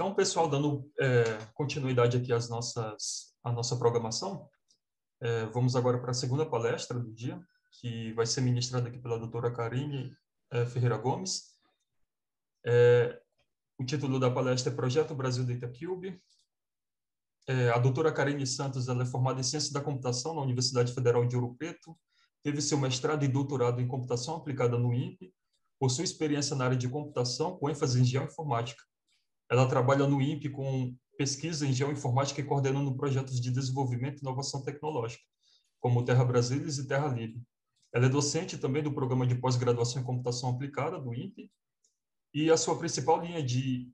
Então, pessoal, dando continuidade aqui à nossa programação, vamos agora para a segunda palestra do dia, que vai ser ministrada aqui pela doutora Karine Ferreira Gomes. O título da palestra é Projeto Brasil Data Cube. A doutora Karine Santos, ela é formada em Ciência da Computação na Universidade Federal de Ouro Preto, teve seu mestrado e doutorado em Computação Aplicada no INPE, possui experiência na área de computação com ênfase em geoinformática. Ela trabalha no INPE com pesquisa em geoinformática e coordenando projetos de desenvolvimento e inovação tecnológica, como Terra Brasilis e Terra Livre. Ela é docente também do programa de pós-graduação em computação aplicada do INPE, e a sua principal linha de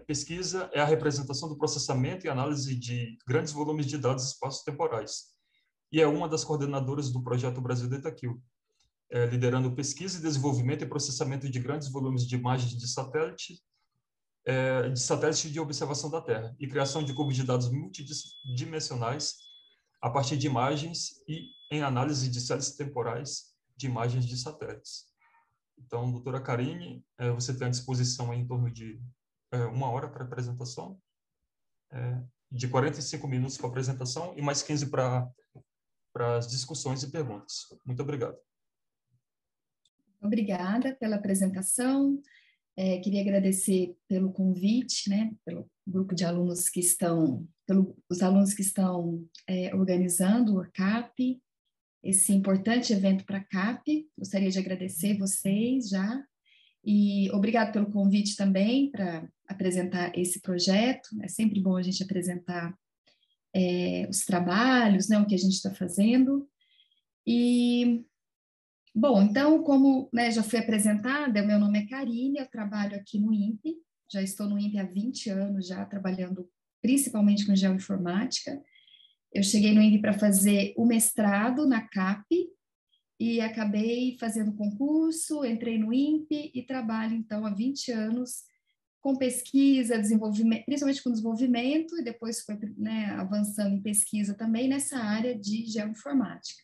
pesquisa é a representação do processamento e análise de grandes volumes de dados espaço-temporais, e é uma das coordenadoras do projeto Brasil Data Cube, liderando pesquisa e desenvolvimento e processamento de grandes volumes de imagens de satélite de observação da Terra e criação de cubos de dados multidimensionais a partir de imagens e em análise de séries temporais de imagens de satélites. Então, doutora Karine, você tem à disposição em torno de 1 hora para a apresentação, de 45 minutos para a apresentação e mais 15 para as discussões e perguntas. Muito obrigado. Obrigada pela apresentação. Queria agradecer pelo convite, né, pelo grupo de alunos que estão, pelos alunos que estão organizando o CAP, esse importante evento para a CAP. Gostaria de agradecer vocês já, e obrigado pelo convite também para apresentar esse projeto. É sempre bom a gente apresentar os trabalhos, né, o que a gente está fazendo. E bom, então, como, né, já fui apresentada, meu nome é Karine, eu trabalho aqui no INPE, já estou no INPE há 20 anos, já trabalhando principalmente com geoinformática. Eu cheguei no INPE para fazer o mestrado na CAP e acabei fazendo concurso, entrei no INPE e trabalho, então, há 20 anos com pesquisa, desenvolvimento, principalmente com desenvolvimento, e depois foi, né, avançando em pesquisa também nessa área de geoinformática.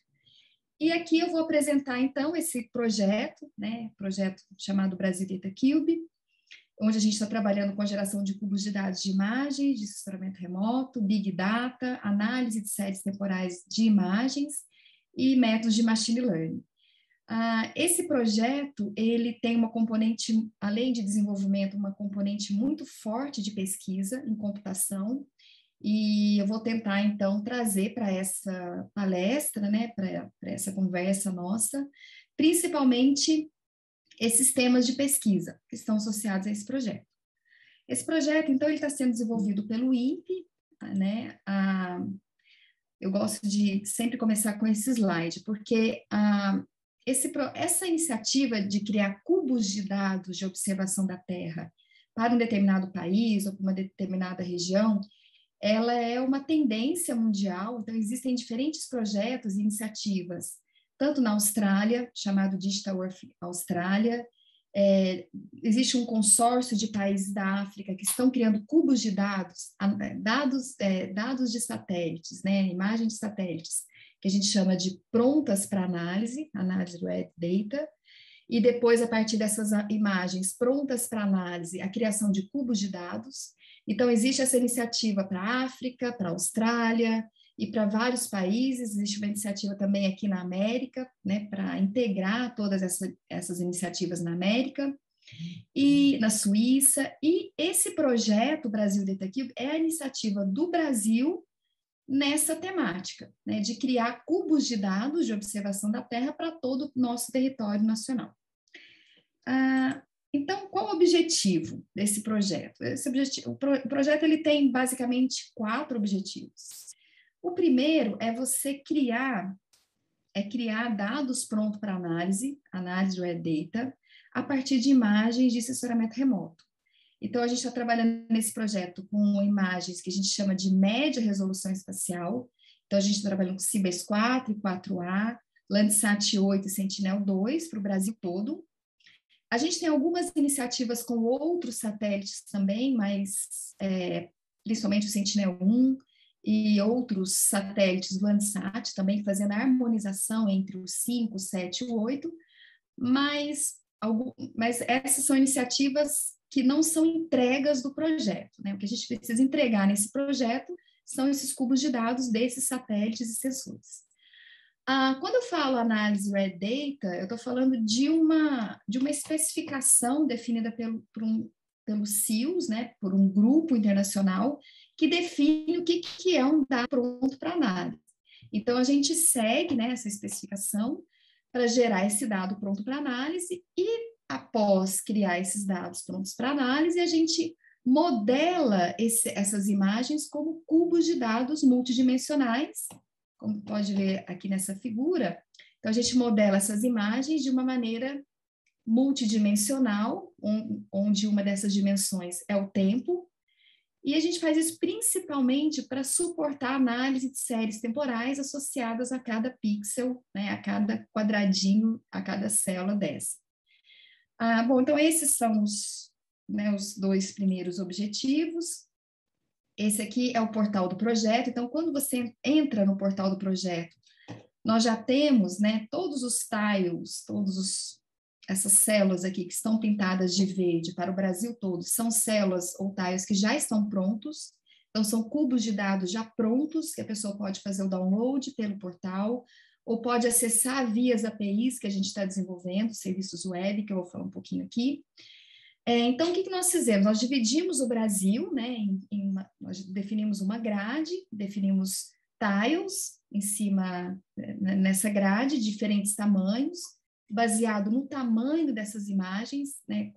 E aqui eu vou apresentar, então, esse projeto, né, projeto chamado Brasil Data Cube, onde a gente está trabalhando com a geração de cubos de dados de imagens, de sensoramento remoto, Big Data, análise de séries temporais de imagens e métodos de Machine Learning. Esse projeto, ele tem uma componente, além de desenvolvimento, uma componente muito forte de pesquisa em computação, e eu vou tentar, então, trazer para essa palestra, né, para essa conversa nossa, principalmente esses temas de pesquisa que estão associados a esse projeto. Esse projeto, então, ele está sendo desenvolvido pelo INPE, né, eu gosto de sempre começar com esse slide, porque essa iniciativa de criar cubos de dados de observação da Terra para um determinado país ou para uma determinada região, ela é uma tendência mundial. Então existem diferentes projetos e iniciativas, tanto na Austrália, chamado Digital Earth Austrália, existe um consórcio de países da África que estão criando cubos de dados de satélites, né, imagens de satélites, que a gente chama de prontas para análise do Earth Data, e depois, a partir dessas imagens prontas para análise, a criação de cubos de dados. Então, existe essa iniciativa para a África, para a Austrália e para vários países. Existe uma iniciativa também aqui na América, né, para integrar todas essas iniciativas na América e na Suíça. E esse projeto, Brasil Data Cube, é a iniciativa do Brasil nessa temática, né, de criar cubos de dados de observação da Terra para todo o nosso território nacional. Então, qual o objetivo desse projeto? O projeto ele tem basicamente 4 objetivos. O primeiro é você criar dados prontos para análise do Earth Data, a partir de imagens de sensoramento remoto. Então, a gente está trabalhando nesse projeto com imagens que a gente chama de média resolução espacial. Então, a gente está trabalhando com Cibers 4 e 4A, Landsat 8 e Sentinel-2 para o Brasil todo. A gente tem algumas iniciativas com outros satélites também, mas principalmente o Sentinel-1 e outros satélites do Landsat também, fazendo a harmonização entre o 5, o 7 e o 8, mas essas são iniciativas que não são entregas do projeto, né? O que a gente precisa entregar nesse projeto são esses cubos de dados desses satélites e sensores. Quando eu falo análise Red Data, eu estou falando de uma especificação definida pelo CIOs, né, por um grupo internacional, que define o que é um dado pronto para análise. Então, a gente segue, né, essa especificação para gerar esse dado pronto para análise e, após criar esses dados prontos para análise, a gente modela essas imagens como cubos de dados multidimensionais, como pode ver aqui nessa figura. Então, a gente modela essas imagens de uma maneira multidimensional, onde uma dessas dimensões é o tempo, e a gente faz isso principalmente para suportar a análise de séries temporais associadas a cada pixel, né, a cada quadradinho, a cada célula dessa. Bom, então esses são os 2 primeiros objetivos. Esse aqui é o portal do projeto. Então, quando você entra no portal do projeto, nós já temos, né, todos os tiles, essas células aqui que estão pintadas de verde para o Brasil todo, são células ou tiles que já estão prontos. Então, são cubos de dados já prontos, que a pessoa pode fazer o download pelo portal, ou pode acessar via as APIs que a gente está desenvolvendo, serviços web, que eu vou falar um pouquinho aqui. Então, o que nós fizemos? Nós dividimos o Brasil, né, nós definimos uma grade, definimos tiles em cima, nessa grade, diferentes tamanhos, baseado no tamanho dessas imagens, né,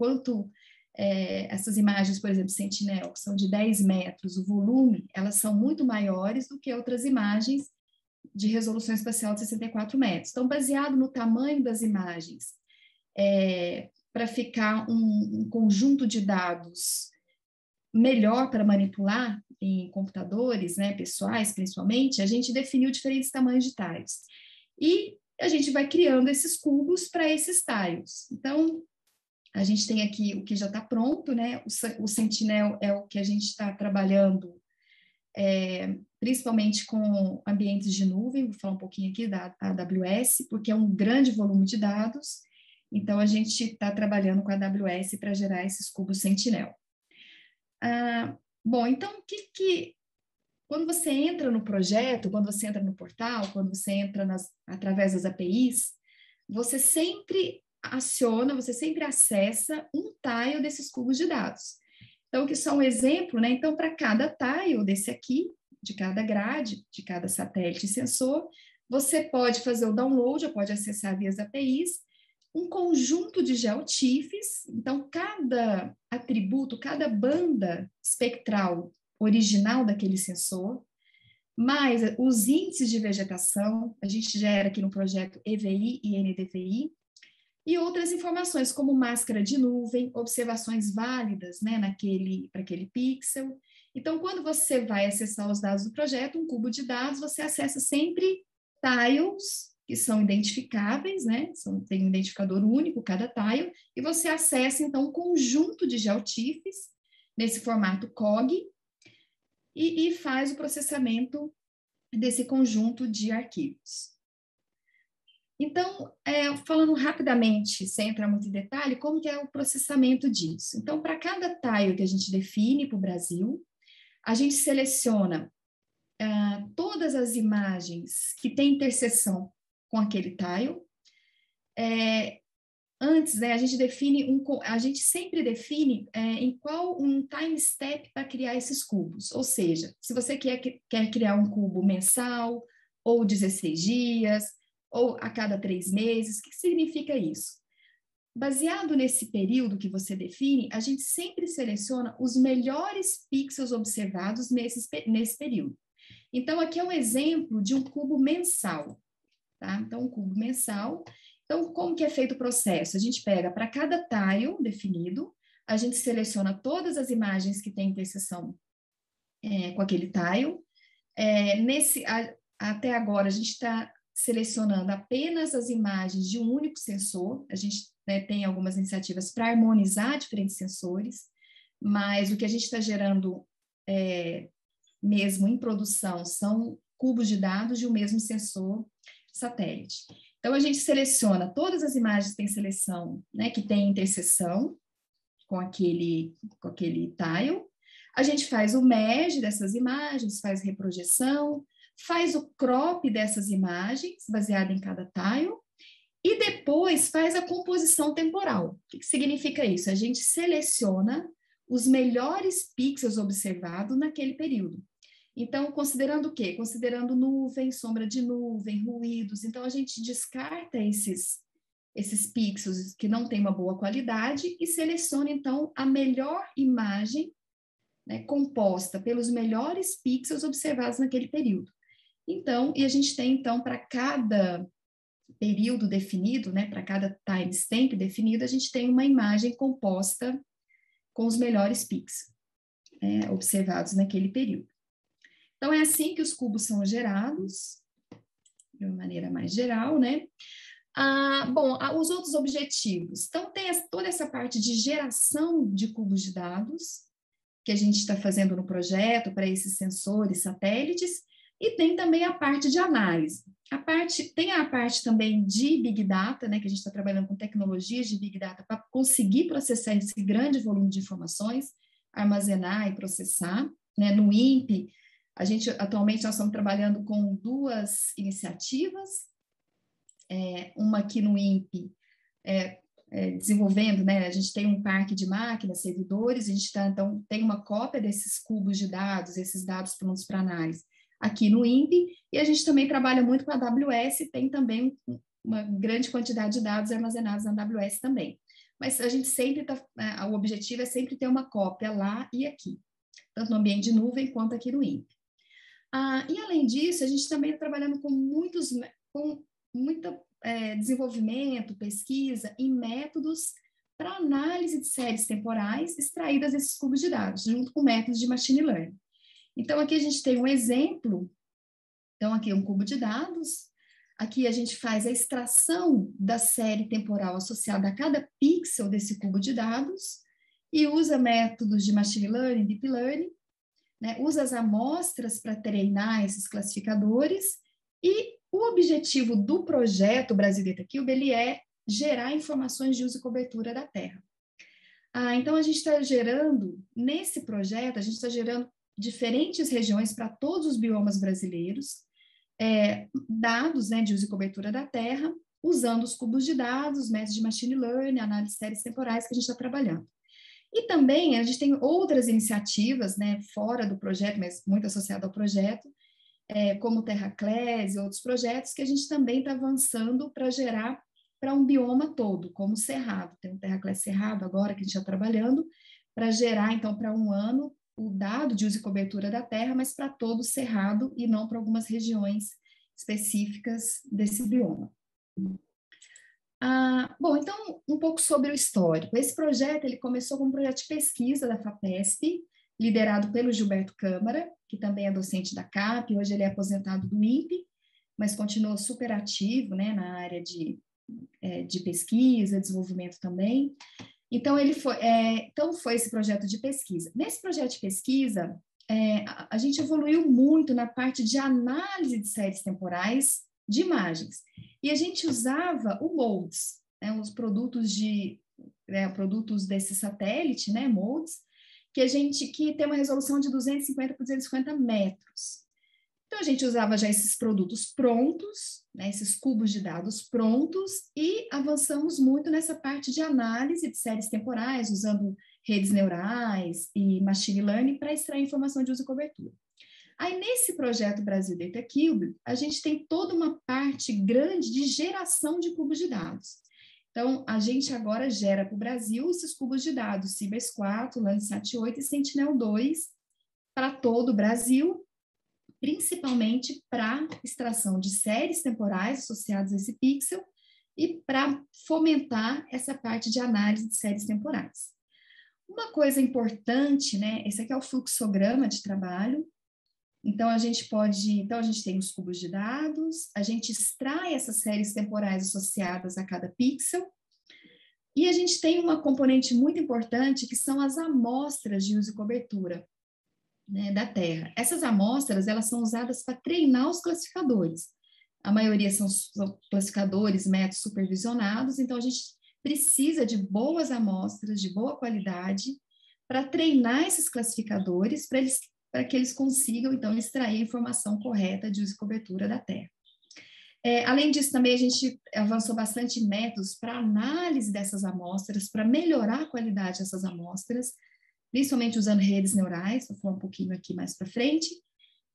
essas imagens, por exemplo, Sentinel, que são de 10 metros, o volume, elas são muito maiores do que outras imagens de resolução espacial de 64 metros. Então, baseado no tamanho das imagens, para ficar um conjunto de dados melhor para manipular em computadores, né, pessoais principalmente, a gente definiu diferentes tamanhos de tiles. E a gente vai criando esses cubos para esses tiles. Então, a gente tem aqui o que já está pronto, né? O Sentinel é o que a gente está trabalhando, principalmente com ambientes de nuvem, vou falar um pouquinho aqui da AWS, porque é um grande volume de dados. Então, a gente está trabalhando com a AWS para gerar esses cubos Sentinel. Bom, então, quando você entra no projeto, quando você entra no portal, quando você entra através das APIs, você sempre você sempre acessa um tile desses cubos de dados. Então, que só um exemplo, né? Então, para cada tile desse aqui, de cada grade, de cada satélite e sensor, você pode fazer o download, ou pode acessar via as APIs, um conjunto de geotiffs. Então, cada atributo, cada banda espectral original daquele sensor, mais os índices de vegetação, a gente gera aqui no projeto EVI e NDVI, e outras informações, como máscara de nuvem, observações válidas, né, para aquele pixel. Então, quando você vai acessar os dados do projeto, um cubo de dados, você acessa sempre tiles, que são identificáveis, né, tem um identificador único, cada tile, e você acessa, então, um conjunto de geotiffs, nesse formato COG, e faz o processamento desse conjunto de arquivos. Então, falando rapidamente, sem entrar muito em detalhe, como que é o processamento disso? Então, para cada tile que a gente define para o Brasil, a gente seleciona todas as imagens que têm interseção com aquele tile. Antes, né, a gente sempre define em qual um time step para criar esses cubos. Ou seja, se você quer criar um cubo mensal, ou 16 dias, ou a cada 3 meses, o que significa isso? Baseado nesse período que você define, a gente sempre seleciona os melhores pixels observados nesse período. Então, aqui é um exemplo de um cubo mensal, tá? Então, um cubo mensal. Então, como que é feito o processo? A gente pega para cada tile definido, a gente seleciona todas as imagens que têm interseção com aquele tile. Até agora, a gente está selecionando apenas as imagens de um único sensor. A gente tem algumas iniciativas para harmonizar diferentes sensores, mas o que a gente está gerando mesmo em produção são cubos de dados de um mesmo sensor satélite. Então, a gente seleciona todas as imagens que têm seleção, né, que tem interseção com aquele tile, a gente faz o merge dessas imagens, faz reprojeção, faz o crop dessas imagens, baseado em cada tile, e depois faz a composição temporal. O que significa isso? A gente seleciona os melhores pixels observados naquele período. Então, considerando o quê? Considerando nuvem, sombra de nuvem, ruídos. Então, a gente descarta esses pixels que não têm uma boa qualidade e seleciona, então, a melhor imagem, né, composta pelos melhores pixels observados naquele período. Então, e a gente tem, então, para cada período definido, né, para cada timestamp definido, a gente tem uma imagem composta com os melhores pixels observados naquele período. Então, é assim que os cubos são gerados, de uma maneira mais geral, né? Os outros objetivos. Então, tem toda essa parte de geração de cubos de dados, que a gente está fazendo no projeto para esses sensores, satélites, e tem também a parte de análise. Tem a parte também de Big Data, né, que a gente está trabalhando com tecnologias de Big Data para conseguir processar esse grande volume de informações, armazenar e processar, né? No INPE, atualmente nós estamos trabalhando com 2 iniciativas, uma aqui no INPE, desenvolvendo, né? A gente tem um parque de máquinas, servidores, a gente então tem uma cópia desses cubos de dados, esses dados prontos para análise aqui no INPE, e a gente também trabalha muito com a AWS, tem também uma grande quantidade de dados armazenados na AWS também. Mas a gente sempre o objetivo é sempre ter uma cópia lá e aqui, tanto no ambiente de nuvem quanto aqui no INPE. E além disso, a gente também está trabalhando com muito desenvolvimento, pesquisa em métodos para análise de séries temporais extraídas desses cubos de dados, junto com métodos de machine learning. Então, aqui a gente tem um exemplo. Então, aqui é um cubo de dados. Aqui a gente faz a extração da série temporal associada a cada pixel desse cubo de dados e usa métodos de machine learning, deep learning, né? Usa as amostras para treinar esses classificadores, e o objetivo do projeto Brasil Data Cube, ele é gerar informações de uso e cobertura da Terra. Então, a gente está gerando, nesse projeto, a gente está gerando diferentes regiões para todos os biomas brasileiros, dados, né, de uso e cobertura da Terra, usando os cubos de dados, métodos de machine learning, análise de séries temporais que a gente está trabalhando. E também a gente tem outras iniciativas, né, fora do projeto, mas muito associado ao projeto, como o TerraClass e outros projetos que a gente também está avançando para gerar para um bioma todo, como o Cerrado. Tem o TerraClass Cerrado agora que a gente está trabalhando para gerar, então, para um ano, o dado de uso e cobertura da Terra, mas para todo o Cerrado e não para algumas regiões específicas desse bioma. Então, um pouco sobre o histórico. Esse projeto ele começou como um projeto de pesquisa da FAPESP, liderado pelo Gilberto Câmara, que também é docente da CAP, hoje ele é aposentado do INPE, mas continuou super ativo, né, na área de pesquisa, desenvolvimento também. Então, foi esse projeto de pesquisa. Nesse projeto de pesquisa, a gente evoluiu muito na parte de análise de séries temporais de imagens. E a gente usava o MODES, né, os produtos desse satélite, né, MODES, que tem uma resolução de 250 por 250 metros. Então, a gente usava já esses produtos prontos, né, esses cubos de dados prontos, e avançamos muito nessa parte de análise de séries temporais, usando redes neurais e machine learning para extrair informação de uso e cobertura. Aí, nesse projeto Brasil Data Cube, a gente tem toda uma parte grande de geração de cubos de dados. Então, a gente agora gera para o Brasil esses cubos de dados, Cibers 4, Landsat 8 e Sentinel-2, para todo o Brasil, principalmente para extração de séries temporais associadas a esse pixel e para fomentar essa parte de análise de séries temporais. Uma coisa importante, né? Esse aqui é o fluxograma de trabalho. Então, a gente tem os cubos de dados, a gente extrai essas séries temporais associadas a cada pixel, e a gente tem uma componente muito importante, que são as amostras de uso e cobertura, né, da Terra. Essas amostras, elas são usadas para treinar os classificadores. A maioria são classificadores, métodos supervisionados, então a gente precisa de boas amostras, de boa qualidade, para treinar esses classificadores, para que eles consigam, então, extrair a informação correta de uso e cobertura da terra. Além disso, também a gente avançou bastante em métodos para análise dessas amostras, para melhorar a qualidade dessas amostras, principalmente usando redes neurais, vou falar um pouquinho aqui mais para frente.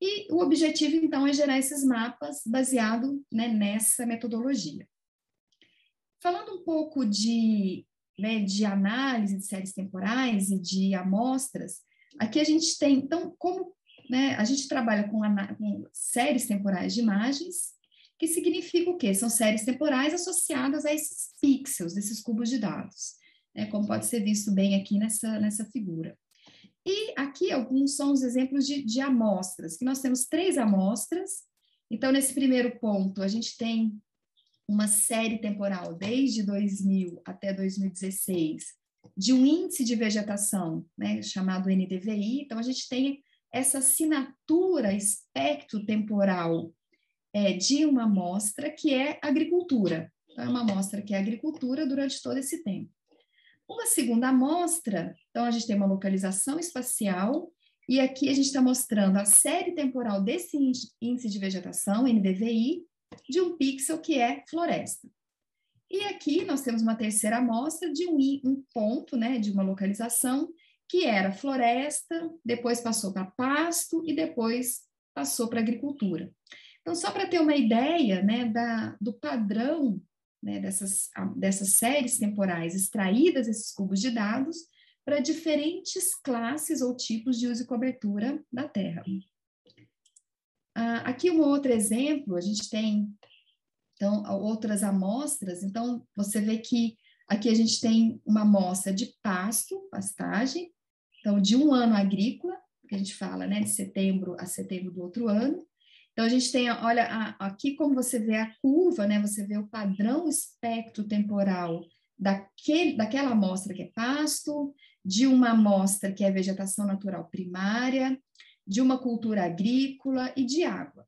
E o objetivo, então, é gerar esses mapas baseado, né, nessa metodologia. Falando um pouco de análise de séries temporais e de amostras, aqui a gente tem, então, como, né, a gente trabalha com séries temporais de imagens, que significa o quê? São séries temporais associadas a esses pixels, esses cubos de dados, né, como pode ser visto bem aqui nessa figura. E aqui alguns são os exemplos de amostras, que nós temos 3 amostras. Então, nesse primeiro ponto, a gente tem uma série temporal desde 2000 até 2016 de um índice de vegetação, né, chamado NDVI. Então, a gente tem essa assinatura espectro temporal de uma amostra que é agricultura. Então, é uma amostra que é agricultura durante todo esse tempo. Uma segunda amostra, então a gente tem uma localização espacial, e aqui a gente está mostrando a série temporal desse índice de vegetação, NDVI, de um pixel que é floresta. E aqui nós temos uma terceira amostra de um ponto, né, de uma localização, que era floresta, depois passou para pasto e depois passou para agricultura. Então, só para ter uma ideia, né, do padrão, né, dessas séries temporais extraídas desses cubos de dados para diferentes classes ou tipos de uso e cobertura da Terra. Aqui um outro exemplo, a gente tem, então, outras amostras. Então, você vê que aqui a gente tem uma amostra de pasto, pastagem, então, de um ano agrícola, que a gente fala, né, de setembro a setembro do outro ano. Então, a gente tem, olha, aqui como você vê a curva, né, você vê o padrão espectro temporal daquela amostra que é pasto, de uma amostra que é vegetação natural primária, de uma cultura agrícola e de água.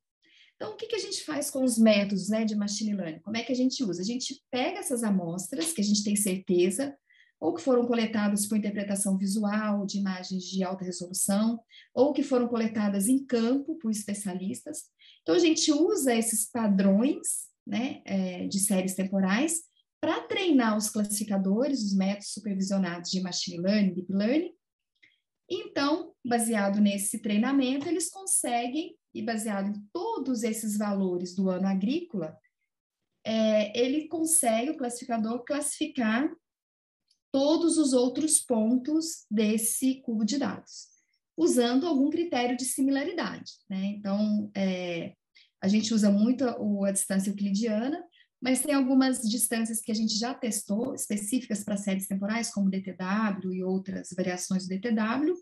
Então, o que a gente faz com os métodos, né, de machine learning? Como é que a gente usa? A gente pega essas amostras, que a gente tem certeza, ou que foram coletadas por interpretação visual, de imagens de alta resolução, ou que foram coletadas em campo por especialistas. Então, a gente usa esses padrões, né, de séries temporais para treinar os classificadores, os métodos supervisionados de machine learning, deep learning. Então, baseado nesse treinamento, eles conseguem, e baseado em todos esses valores do ano agrícola, ele consegue, o classificador, classificar todos os outros pontos desse cubo de dados, usando algum critério de similaridade, né? Então, a gente usa muito a distância euclidiana, mas tem algumas distâncias que a gente já testou, específicas para séries temporais, como DTW e outras variações do DTW,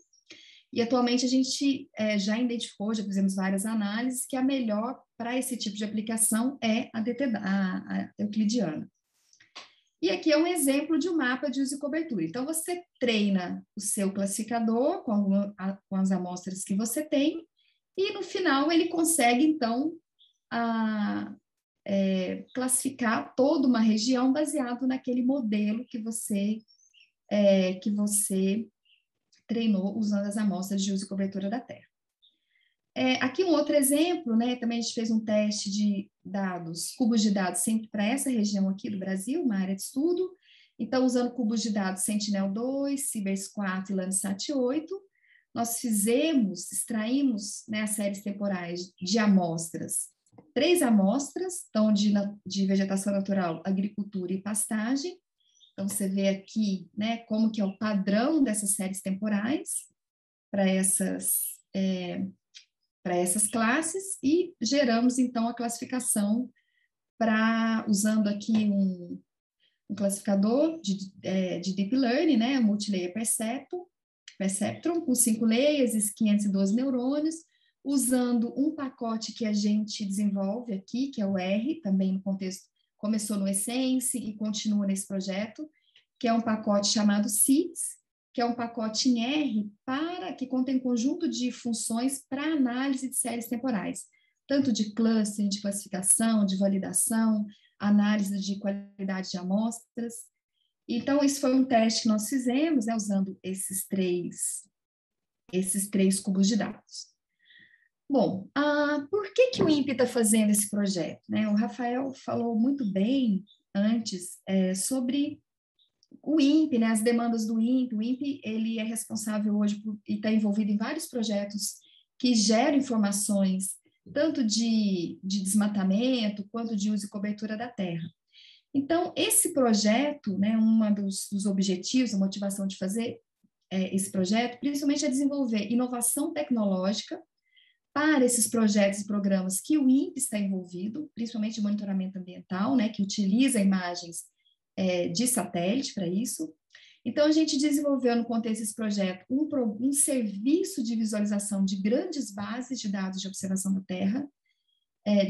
e atualmente a gente já identificou, já fizemos várias análises, que a melhor para esse tipo de aplicação é a euclidiana. E aqui é um exemplo de um mapa de uso e cobertura. Então, você treina o seu classificador com as amostras que você tem, e no final ele consegue, então, classificar toda uma região baseado naquele modelo que você treinou usando as amostras de uso e cobertura da Terra. Aqui um outro exemplo, né, também a gente fez um teste de dados, cubos de dados sempre para essa região aqui do Brasil, uma área de estudo. Então, usando cubos de dados Sentinel-2, Cibers-4 e Landsat-8, nós extraímos, né, as séries temporais de amostras, 3 amostras, então de vegetação natural, agricultura e pastagem. Então, você vê aqui, né, como que é o padrão dessas séries temporais para essas classes, e geramos, então, a classificação usando aqui um classificador de Deep Learning, né, Multilayer Perceptron, com 5 layers e 512 neurônios, usando um pacote que a gente desenvolve aqui, que é o R, também no contexto, começou no Essence e continua nesse projeto, que é um pacote chamado CITS, que é um pacote em R que contém conjunto de funções para análise de séries temporais, tanto de clustering, de classificação, de validação, análise de qualidade de amostras. Então, isso foi um teste que nós fizemos, né, usando esses três cubos de dados. Bom, por que o INPE está fazendo esse projeto, né? O Rafael falou muito bem antes sobre o INPE, né, as demandas do INPE. O INPE ele é responsável hoje e está envolvido em vários projetos que geram informações, tanto de desmatamento, quanto de uso e cobertura da terra. Então, esse projeto, né, dos objetivos, a motivação de fazer esse projeto, principalmente é desenvolver inovação tecnológica para esses projetos e programas que o INPE está envolvido, principalmente de monitoramento ambiental, né, que utiliza imagens de satélite para isso. Então, a gente desenvolveu, no contexto desse projeto, um serviço de visualização de grandes bases de dados de observação da Terra,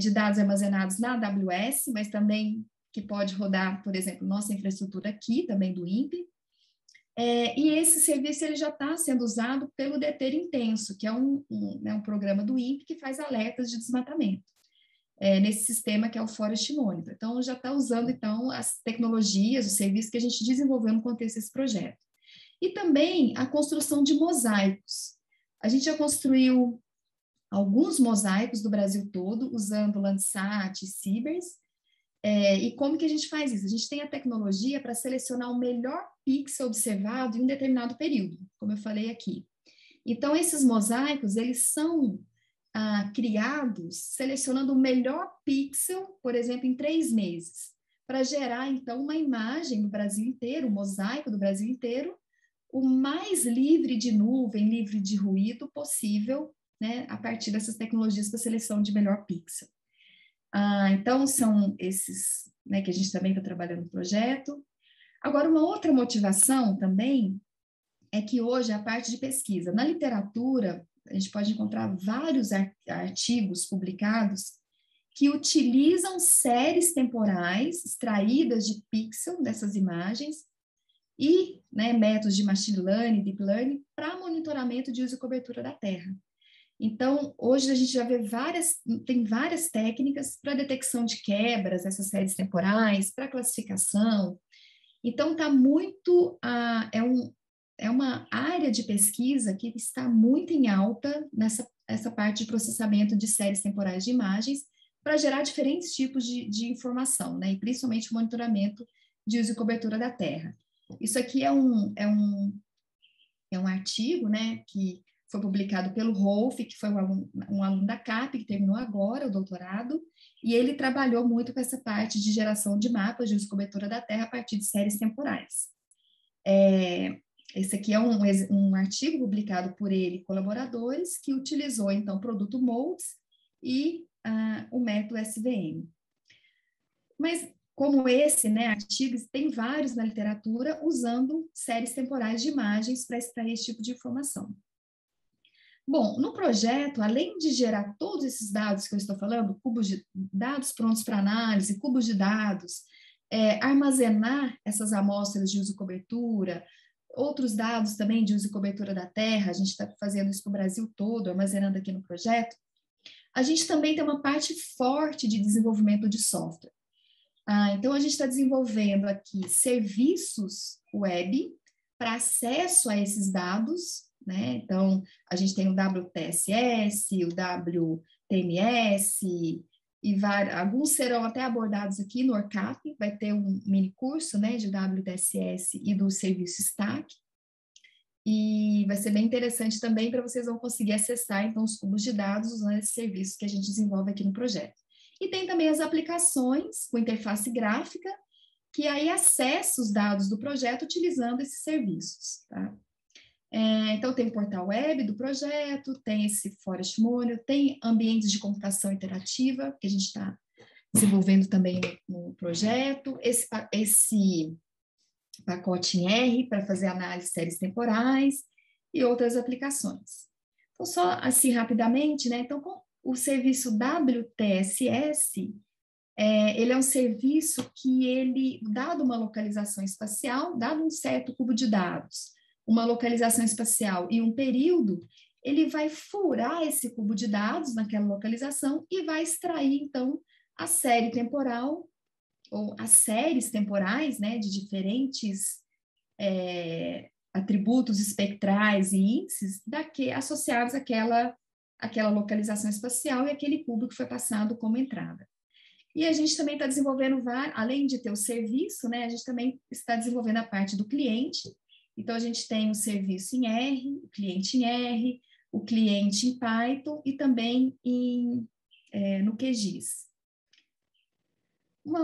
de dados armazenados na AWS, mas também que pode rodar, por exemplo, nossa infraestrutura aqui, também do INPE. E esse serviço ele já está sendo usado pelo Deter Intenso, que é um programa do INPE que faz alertas de desmatamento, nesse sistema que é o Forest Monitor. Então, já está usando, então, as tecnologias, os serviços que a gente desenvolveu no contexto desse projeto. E também a construção de mosaicos. A gente já construiu alguns mosaicos do Brasil todo, usando Landsat e Cibers. E como que a gente faz isso? A gente tem a tecnologia para selecionar o melhor pixel observado em um determinado período, como eu falei aqui. Então, esses mosaicos, eles são criados selecionando o melhor pixel, por exemplo, em 3 meses, para gerar, então, uma imagem do Brasil inteiro, um mosaico do Brasil inteiro, o mais livre de nuvem, livre de ruído possível, né, a partir dessas tecnologias para seleção de melhor pixel. Então, são esses, né, que a gente também está trabalhando no projeto. Agora, uma outra motivação também é que hoje a parte de pesquisa. Na literatura, a gente pode encontrar vários artigos publicados que utilizam séries temporais extraídas de pixel dessas imagens e, né, métodos de machine learning, deep learning, para monitoramento de uso e cobertura da Terra. Então, hoje a gente já vê tem várias técnicas para detecção de quebras dessas séries temporais, para classificação. Então, está muito, é uma área de pesquisa que está muito em alta essa parte de processamento de séries temporais de imagens para gerar diferentes tipos de informação, né? E principalmente monitoramento de uso e cobertura da Terra. Isso aqui é um artigo, né, que foi publicado pelo Rolf, que foi um aluno da CAP, que terminou agora o doutorado, e ele trabalhou muito com essa parte de geração de mapas de uso e cobertura da Terra a partir de séries temporais. Esse aqui é um artigo publicado por ele e colaboradores, que utilizou, então, o produto MODES e o método SVM. Mas, como esse, né, artigos, tem vários na literatura usando séries temporais de imagens para extrair esse tipo de informação. Bom, no projeto, além de gerar todos esses dados que eu estou falando, cubos de dados prontos para análise, cubos de dados, armazenar essas amostras de uso e cobertura, outros dados também de uso e cobertura da Terra, a gente está fazendo isso para o Brasil todo, armazenando aqui no projeto, a gente também tem uma parte forte de desenvolvimento de software. Então, a gente está desenvolvendo aqui serviços web para acesso a esses dados, né? Então, a gente tem o WTSS, o WTMS, e alguns serão até abordados aqui no ORCAP, vai ter um mini curso, né, de WTSS e do serviço Stack, e vai ser bem interessante também para vocês vão conseguir acessar, então, os cubos de dados usando esses serviços que a gente desenvolve aqui no projeto. E tem também as aplicações com interface gráfica, que aí acessa os dados do projeto utilizando esses serviços, tá? Então, tem o portal web do projeto, tem esse Forest Monitor, tem ambientes de computação interativa, que a gente está desenvolvendo também no projeto, esse pacote em R para fazer análise de séries temporais e outras aplicações. Então, só assim rapidamente, né? Então, com o serviço WTSS, ele é um serviço que ele, dado uma localização espacial, dado um certo cubo de dados, uma localização espacial e um período, ele vai furar esse cubo de dados naquela localização e vai extrair, então, a série temporal ou as séries temporais, né, de diferentes atributos espectrais e índices associados àquela localização espacial e aquele público que foi passado como entrada. E a gente também está desenvolvendo, além de ter o serviço, né, a gente também está desenvolvendo a parte do cliente. Então, a gente tem o serviço em R, o cliente em R, o cliente em Python e também no QGIS. Um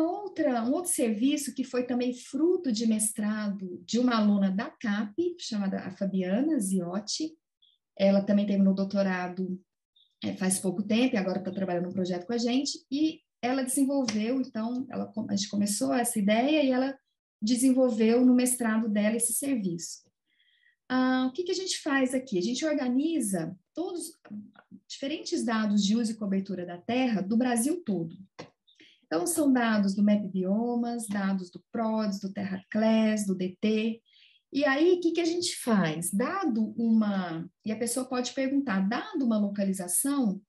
outro serviço que foi também fruto de mestrado de uma aluna da CAP, chamada a Fabiana Ziotti. Ela também terminou o doutorado faz pouco tempo e agora está trabalhando no projeto com a gente. E ela desenvolveu, então, a gente começou essa ideia e ela desenvolveu no mestrado dela esse serviço. O que a gente faz aqui? A gente organiza todos diferentes dados de uso e cobertura da Terra do Brasil todo. Então, são dados do MapBiomas, dados do PRODES, do TerraClass, do DT. E aí, o que a gente faz? E a pessoa pode perguntar, dado uma localização,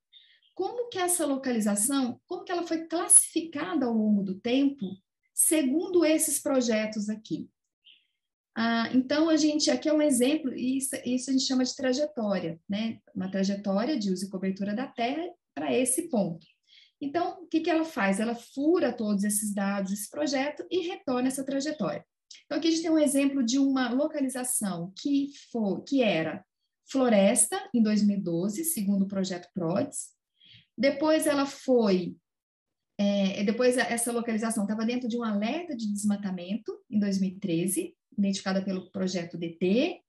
como que essa localização, como que ela foi classificada ao longo do tempo, segundo esses projetos aqui? Então, aqui é um exemplo, isso a gente chama de trajetória, né? Uma trajetória de uso e cobertura da Terra para esse ponto. Então, o que ela faz? Ela fura todos esses dados, esse projeto, e retorna essa trajetória. Então, aqui a gente tem um exemplo de uma localização que era floresta, em 2012, segundo o projeto PRODES. Depois depois essa localização estava dentro de um alerta de desmatamento, em 2013, identificada pelo projeto DT.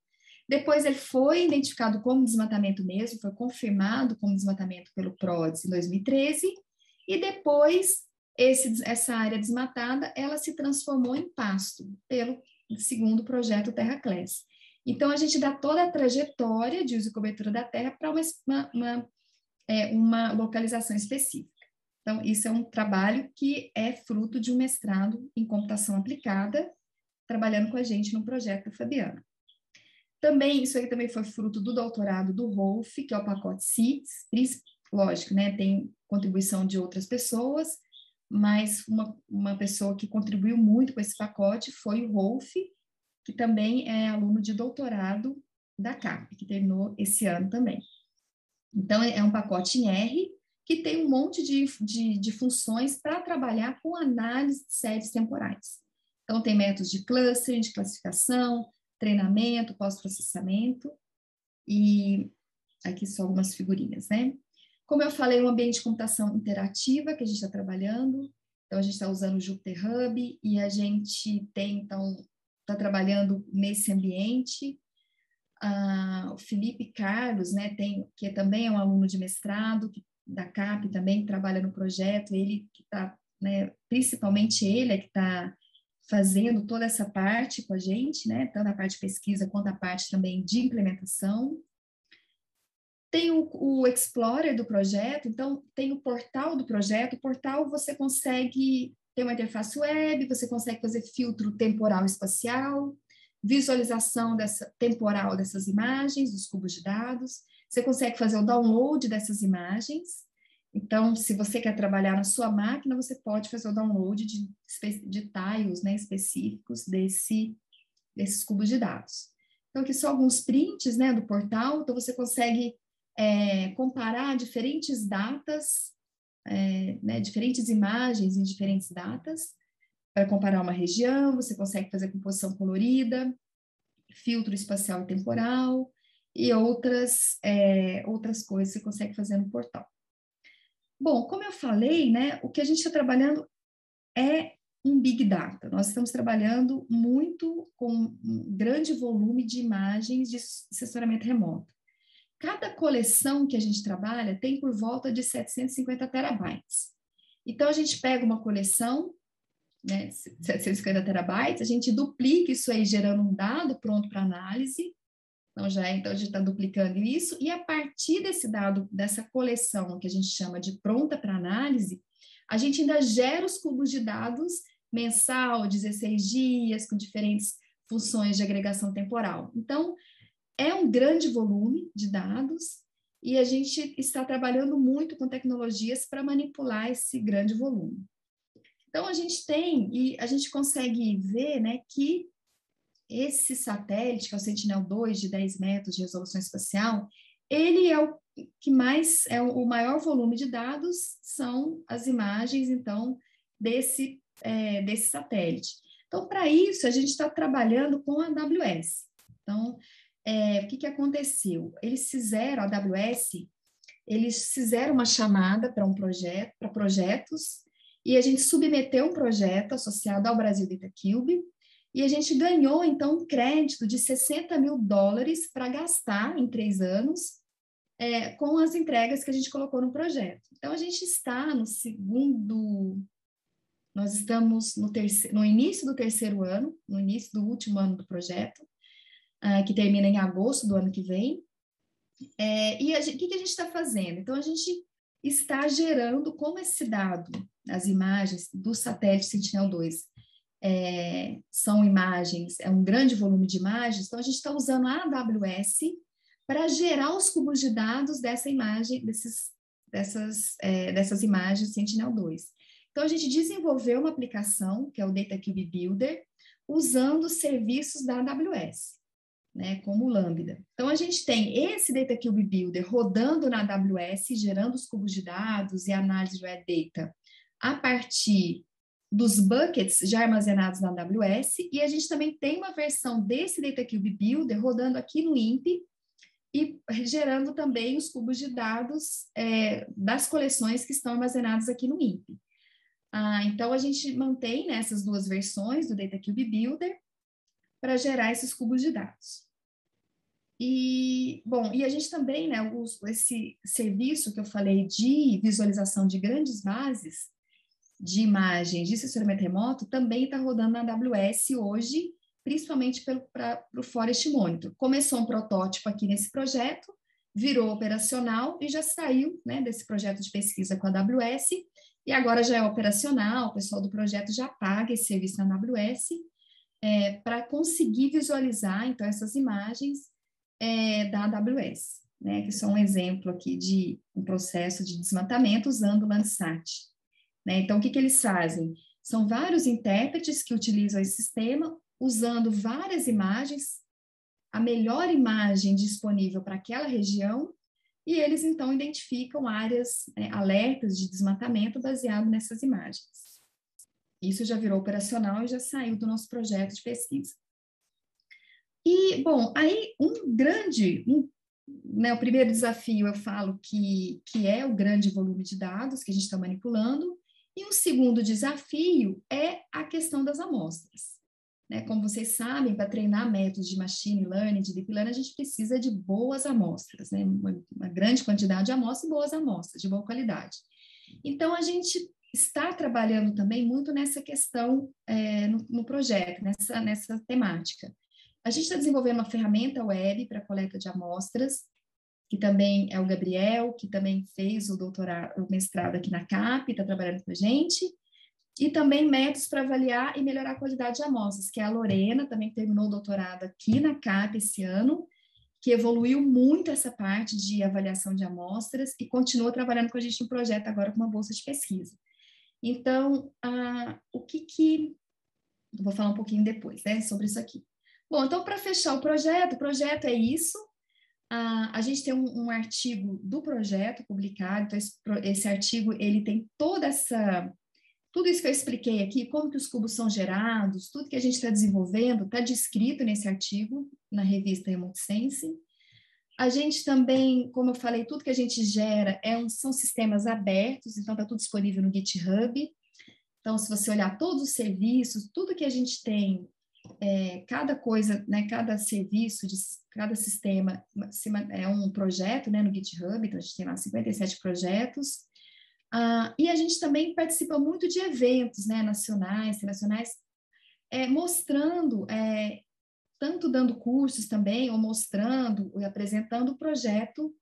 Depois ele foi identificado como desmatamento mesmo, foi confirmado como desmatamento pelo PRODES em 2013, e depois essa área desmatada, ela se transformou em pasto, segundo o projeto TerraClass. Então, a gente dá toda a trajetória de uso e cobertura da terra para uma localização específica. Então, isso é um trabalho que é fruto de um mestrado em computação aplicada, trabalhando com a gente no projeto da Fabiana. Também, isso aí também foi fruto do doutorado do Rolf, que é o pacote CITES, lógico, né, tem contribuição de outras pessoas, mas uma pessoa que contribuiu muito com esse pacote foi o Rolf, que também é aluno de doutorado da CAP, que terminou esse ano também. Então, é um pacote em R, que tem um monte de funções para trabalhar com análise de séries temporais. Então, tem métodos de clustering, de classificação, treinamento, pós-processamento, e aqui só algumas figurinhas, né? Como eu falei, um ambiente de computação interativa que a gente está trabalhando, então a gente está usando o Jupyter Hub e a gente está trabalhando nesse ambiente. O Felipe Carlos, né, que também é um aluno de mestrado da CAP, também trabalha no projeto, ele que está, né, principalmente ele é que está fazendo toda essa parte com a gente, né, tanto a parte de pesquisa quanto a parte também de implementação. Tem o Explorer do projeto, então tem o portal do projeto. O portal você consegue ter uma interface web, você consegue fazer filtro temporal e espacial, visualização temporal dessas imagens, dos cubos de dados. Você consegue fazer o download dessas imagens. Então, se você quer trabalhar na sua máquina, você pode fazer o download de tiles, né, específicos desses cubos de dados. Então, aqui só alguns prints, né, do portal. Então, você consegue comparar diferentes datas, né, diferentes imagens em diferentes datas, para comparar uma região. Você consegue fazer composição colorida, filtro espacial e temporal, e outras coisas que você consegue fazer no portal. Bom, como eu falei, né, o que a gente está trabalhando é um Big Data. Nós estamos trabalhando muito com um grande volume de imagens de sensoramento remoto. Cada coleção que a gente trabalha tem por volta de 750 terabytes. Então, a gente pega uma coleção, né, 750 terabytes, a gente duplica isso aí, gerando um dado pronto para análise. Então, a gente está duplicando isso, e a partir desse dado, dessa coleção que a gente chama de pronta para análise, a gente ainda gera os cubos de dados mensal, 16 dias, com diferentes funções de agregação temporal. Então, é um grande volume de dados e a gente está trabalhando muito com tecnologias para manipular esse grande volume. Então, a gente tem, e a gente consegue ver, né, que esse satélite, que é o Sentinel-2, de 10 metros de resolução espacial, ele é o que mais, é o maior volume de dados, são as imagens, então, desse satélite. Então, para isso, a gente está trabalhando com a AWS. Então, o que aconteceu? Eles fizeram, a AWS, eles fizeram uma chamada para um projeto, para projetos, e a gente submeteu um projeto associado ao Brasil DataCube, e a gente ganhou, então, um crédito de $60 mil para gastar em 3 anos, com as entregas que a gente colocou no projeto. Então, a gente está no segundo... Nós estamos no início do 3º ano, no início do último ano do projeto, que termina em agosto do ano que vem. E o que a gente está fazendo? Então, a gente está gerando, como esse dado, as imagens do satélite Sentinel-2, são imagens, é um grande volume de imagens, então a gente está usando a AWS para gerar os cubos de dados dessa imagem, dessas imagens Sentinel-2. Então, a gente desenvolveu uma aplicação, que é o DataCube Builder, usando os serviços da AWS, né, como o Lambda. Então, a gente tem esse DataCube Builder rodando na AWS, gerando os cubos de dados e análise de Red Data a partir dos buckets já armazenados na AWS, e a gente também tem uma versão desse DataCube Builder rodando aqui no INPE e gerando também os cubos de dados das coleções que estão armazenadas aqui no INPE. Então, a gente mantém, né, essas 2 versões do DataCube Builder para gerar esses cubos de dados. E a gente também, né, esse serviço que eu falei de visualização de grandes bases de imagens de sensoramento remoto também está rodando na AWS hoje, principalmente para o Forest Monitor. Começou um protótipo aqui nesse projeto, virou operacional e já saiu, né, desse projeto de pesquisa com a AWS, e agora já é operacional, o pessoal do projeto já paga esse serviço na AWS para conseguir visualizar, então, essas imagens da AWS, né, que são um exemplo aqui de um processo de desmatamento usando o Landsat. Né? Então, o que eles fazem? São vários intérpretes que utilizam esse sistema, usando várias imagens, a melhor imagem disponível para aquela região, e eles, então, identificam áreas, alertas de desmatamento baseado nessas imagens. Isso já virou operacional e já saiu do nosso projeto de pesquisa. E, bom, aí né, o primeiro desafio eu falo que é o grande volume de dados que a gente está manipulando, e o segundo desafio é a questão das amostras. Né? Como vocês sabem, para treinar métodos de machine learning, de deep learning, a gente precisa de boas amostras, né? Uma grande quantidade de amostras e boas amostras, de boa qualidade. Então, a gente está trabalhando também muito nessa questão no projeto, nessa temática. A gente está desenvolvendo uma ferramenta web para coleta de amostras, que também é o Gabriel, que também fez o mestrado aqui na CAP, está trabalhando com a gente, e também métodos para avaliar e melhorar a qualidade de amostras, que é a Lorena, também terminou o doutorado aqui na CAP esse ano, que evoluiu muito essa parte de avaliação de amostras e continua trabalhando com a gente no projeto agora com uma bolsa de pesquisa. Então, vou falar um pouquinho depois, né, sobre isso aqui. Bom, então, para fechar o projeto é isso. A gente tem um artigo do projeto publicado, então esse artigo, ele tem tudo isso que eu expliquei aqui, como que os cubos são gerados, tudo que a gente está desenvolvendo, está descrito nesse artigo, na revista Remote Sensing. A gente também, como eu falei, tudo que a gente gera são sistemas abertos, então está tudo disponível no GitHub. Então, se você olhar todos os serviços, tudo que a gente tem, cada coisa, né, cada serviço, cada sistema é um projeto, né, no GitHub, então a gente tem lá 57 projetos. E a gente também participa muito de eventos, né, nacionais, internacionais, mostrando, tanto dando cursos também, ou mostrando e apresentando o projeto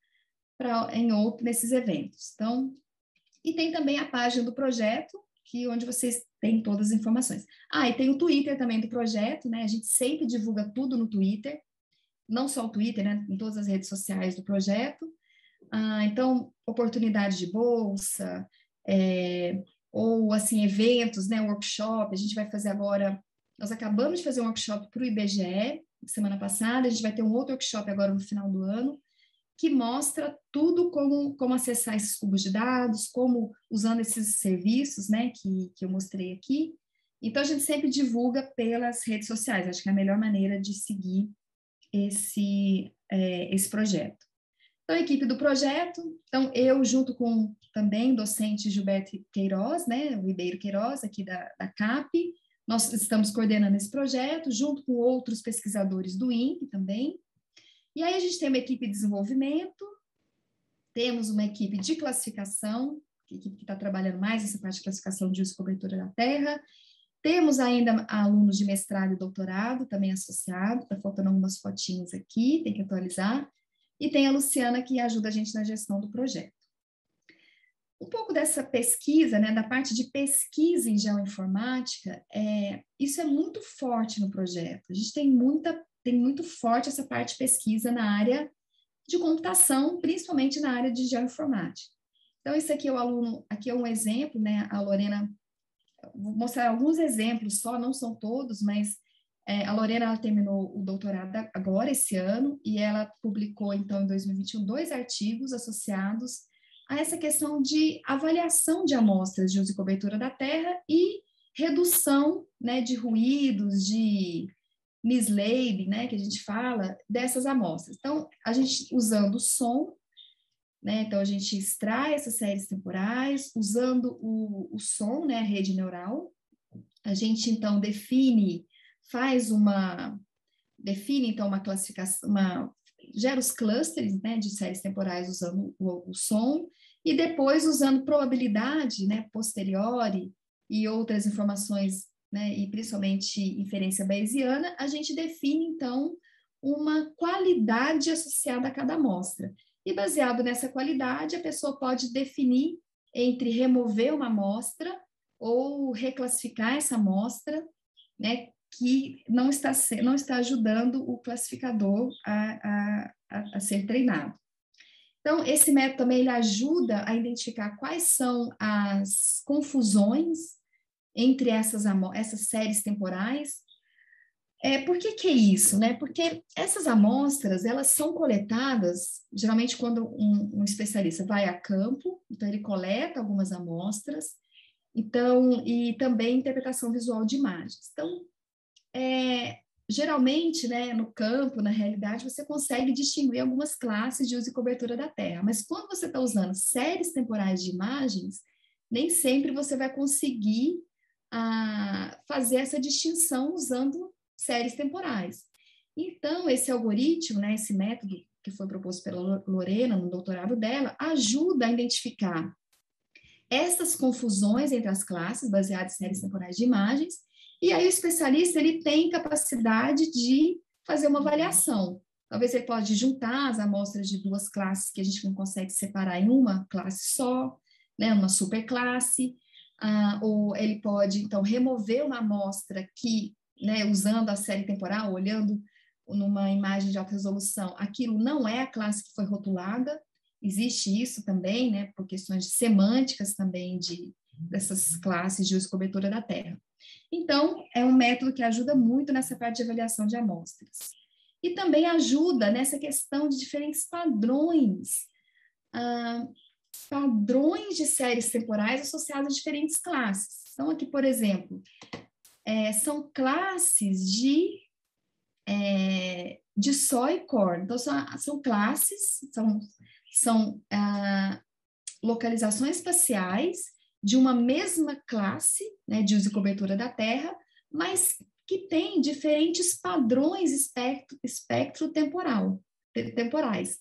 nesses eventos. Então, e tem também a página do projeto, onde vocês têm todas as informações. E tem o Twitter também do projeto, né? A gente sempre divulga tudo no Twitter, não só o Twitter, né? Em todas as redes sociais do projeto. Então, oportunidade de bolsa, ou assim, eventos, né, workshop. A gente vai fazer agora, nós acabamos de fazer um workshop para o IBGE, semana passada, a gente vai ter um outro workshop agora no final do ano, que mostra tudo como acessar esses cubos de dados, como usando esses serviços, né, que eu mostrei aqui. Então, a gente sempre divulga pelas redes sociais, acho que é a melhor maneira de seguir esse projeto. Então, a equipe do projeto, então, eu junto com também docente Gilberto Queiroz, né, o Ribeiro Queiroz, aqui da CAP, nós estamos coordenando esse projeto, junto com outros pesquisadores do INPE também. E aí a gente tem uma equipe de desenvolvimento, temos uma equipe de classificação, que está trabalhando mais essa parte de classificação de uso e cobertura da terra, temos ainda alunos de mestrado e doutorado, também associados, está faltando algumas fotinhas aqui, tem que atualizar, e tem a Luciana que ajuda a gente na gestão do projeto. Um pouco dessa pesquisa, né, da parte de pesquisa em geoinformática, isso é muito forte no projeto. A gente tem muito forte essa parte de pesquisa na área de computação, principalmente na área de geoinformática. Então, isso aqui é o aluno, aqui é um exemplo, né, a Lorena, vou mostrar alguns exemplos só, não são todos, mas a Lorena, ela terminou o doutorado agora, esse ano, e ela publicou, então, em 2021, 2 artigos associados a essa questão de avaliação de amostras de uso e cobertura da terra e redução, né, de ruídos, de mislabeling, né, que a gente fala, dessas amostras. Então, a gente usando o som, né, então a gente extrai essas séries temporais, usando o som, né, a rede neural, a gente então define então uma classificação, gera os clusters, né, de séries temporais usando o som, e depois usando probabilidade, né, posteriori e outras informações, né, e principalmente inferência bayesiana, a gente define então uma qualidade associada a cada amostra. E baseado nessa qualidade, a pessoa pode definir entre remover uma amostra ou reclassificar essa amostra, né, que não está ajudando o classificador a ser treinado. Então, esse método também ele ajuda a identificar quais são as confusões entre essas séries temporais. Por que é isso, né? Porque essas amostras, elas são coletadas, geralmente quando um especialista vai a campo, então ele coleta algumas amostras, então, e também interpretação visual de imagens. Então, geralmente, né, no campo, na realidade, você consegue distinguir algumas classes de uso e cobertura da terra, mas quando você está usando séries temporais de imagens, nem sempre você vai conseguir fazer essa distinção usando séries temporais. Então, esse algoritmo, né, esse método que foi proposto pela Lorena no doutorado dela, ajuda a identificar essas confusões entre as classes baseadas em séries temporais de imagens, e aí o especialista ele tem capacidade de fazer uma avaliação. Talvez ele pode juntar as amostras de 2 classes que a gente não consegue separar em uma classe só, né, uma superclasse, ou ele pode, então, remover uma amostra que, né, usando a série temporal, olhando numa imagem de alta resolução, aquilo não é a classe que foi rotulada, existe isso também, né, por questões semânticas também dessas classes de uso e cobertura da terra. Então, é um método que ajuda muito nessa parte de avaliação de amostras. E também ajuda nessa questão de diferentes padrões, padrões de séries temporais associadas a diferentes classes. Então, aqui, por exemplo, são classes de só e core. Então, são classes, são localizações espaciais de uma mesma classe, né, de uso e cobertura da Terra, mas que tem diferentes padrões temporais.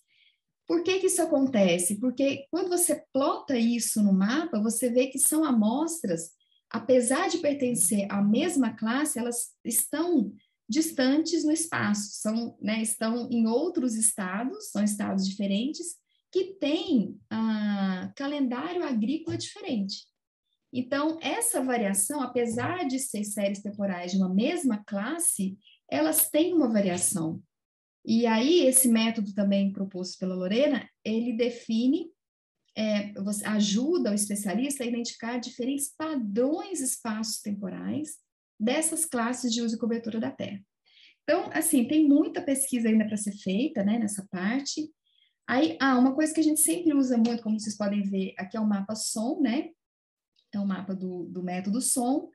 Por que isso acontece? Porque quando você plota isso no mapa, você vê que são amostras, apesar de pertencer à mesma classe, elas estão distantes no espaço, estão em outros estados, são estados diferentes, que têm calendário agrícola diferente. Então, essa variação, apesar de ser séries temporais de uma mesma classe, elas têm uma variação. E aí, esse método também proposto pela Lorena, ele define você ajuda o especialista a identificar diferentes padrões espaços-temporais dessas classes de uso e cobertura da Terra. Então, assim, tem muita pesquisa ainda para ser feita, né, nessa parte. Aí, uma coisa que a gente sempre usa muito, como vocês podem ver, aqui é o mapa SOM, né? É o mapa do método SOM.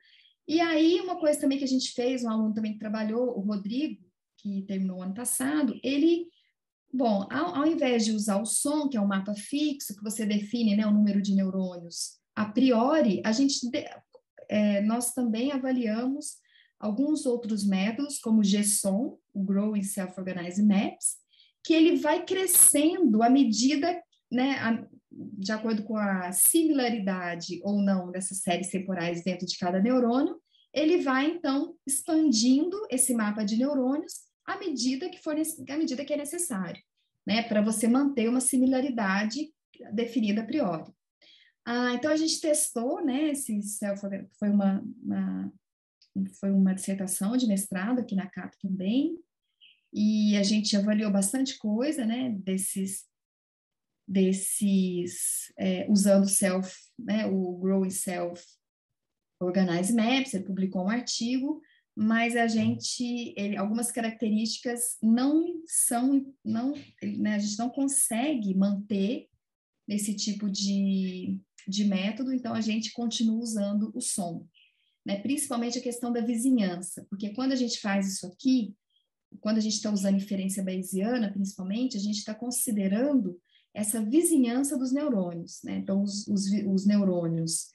E aí, uma coisa também que a gente fez, um aluno também que trabalhou, o Rodrigo, que terminou ano passado, ele, bom, ao invés de usar o SOM, que é um mapa fixo, que você define, né, o número de neurônios a priori, nós também avaliamos alguns outros métodos, como o GSOM, o Growing Self-Organized Maps, que ele vai crescendo à medida, né, de acordo com a similaridade ou não dessas séries temporais dentro de cada neurônio, ele vai, então, expandindo esse mapa de neurônios à medida que é necessário, né, para você manter uma similaridade definida a priori. Então, a gente testou, né, foi uma dissertação de mestrado aqui na CAP também, e a gente avaliou bastante coisa, né, usando o Growing Self Organized Maps, ele publicou um artigo, mas algumas características né, a gente não consegue manter nesse tipo de método, então a gente continua usando o SOM, né, principalmente a questão da vizinhança, porque quando a gente faz isso aqui, quando a gente está usando inferência bayesiana, principalmente, a gente está considerando essa vizinhança dos neurônios, né? Então, os neurônios,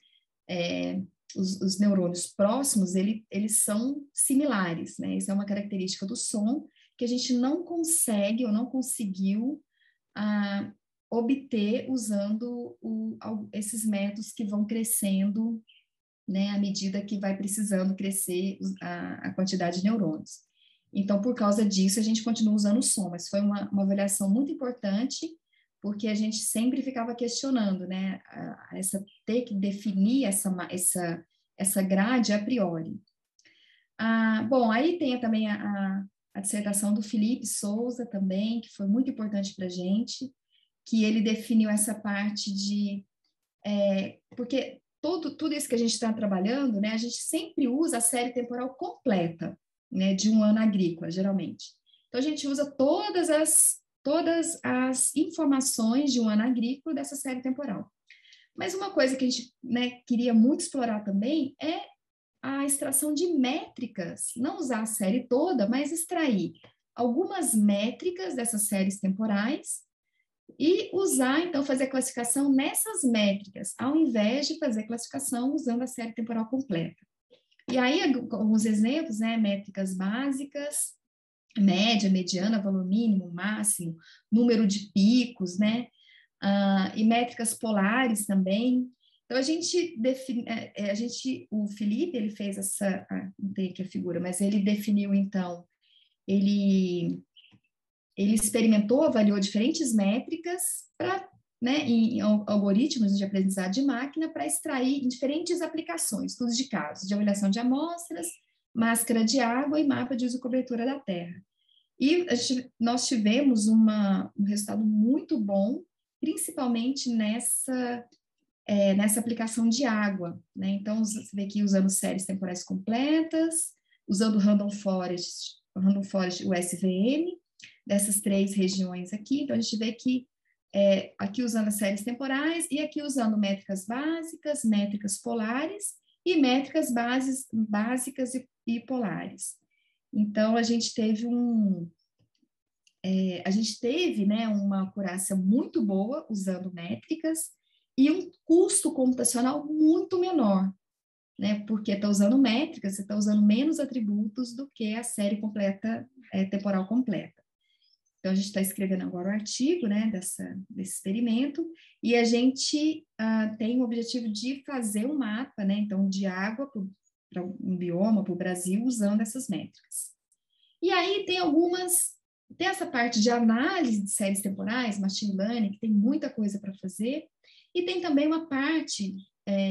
os neurônios próximos, eles são similares, né? Isso é uma característica do som que a gente não consegue ou não conseguiu obter usando esses métodos que vão crescendo, né? À medida que vai precisando crescer a quantidade de neurônios. Então, por causa disso, a gente continua usando o som, mas foi uma avaliação muito importante, porque a gente sempre ficava questionando, né, ter que definir essa grade a priori. Bom, aí tem também a dissertação do Felipe Souza também, que foi muito importante para a gente, que ele definiu essa parte porque tudo isso que a gente está trabalhando, né, a gente sempre usa a série temporal completa, né, de um ano agrícola, geralmente. Então, a gente usa todas as informações de um ano agrícola dessa série temporal. Mas uma coisa que a gente, né, queria muito explorar também é a extração de métricas, não usar a série toda, mas extrair algumas métricas dessas séries temporais e usar, então, fazer classificação nessas métricas, ao invés de fazer classificação usando a série temporal completa. E aí, alguns exemplos, né, métricas básicas, média, mediana, valor mínimo, máximo, número de picos, né, e métricas polares também. Então, o Felipe, ele fez não tem aqui a figura, mas ele definiu, então, ele experimentou, avaliou diferentes métricas né, em algoritmos de aprendizado de máquina para extrair diferentes aplicações, estudos de casos, de avaliação de amostras, máscara de água e mapa de uso e cobertura da terra. E nós tivemos um resultado muito bom, principalmente nessa aplicação de água, né? Então, você vê aqui usando séries temporais completas, usando Random Forest, o SVM, dessas 3 regiões aqui. Então, a gente vê que aqui usando as séries temporais e aqui usando métricas básicas, métricas polares e métricas básicas e polares. Então, a gente teve né, uma acurácia muito boa usando métricas e um custo computacional muito menor, né? Porque está usando métricas, você está usando menos atributos do que a série completa, temporal completa. Então, a gente está escrevendo agora o artigo, né, desse experimento, e a gente tem o objetivo de fazer um mapa, né, então, de água para um bioma, para o Brasil, usando essas métricas. E aí tem essa parte de análise de séries temporais, machine learning, que tem muita coisa para fazer, e tem também uma parte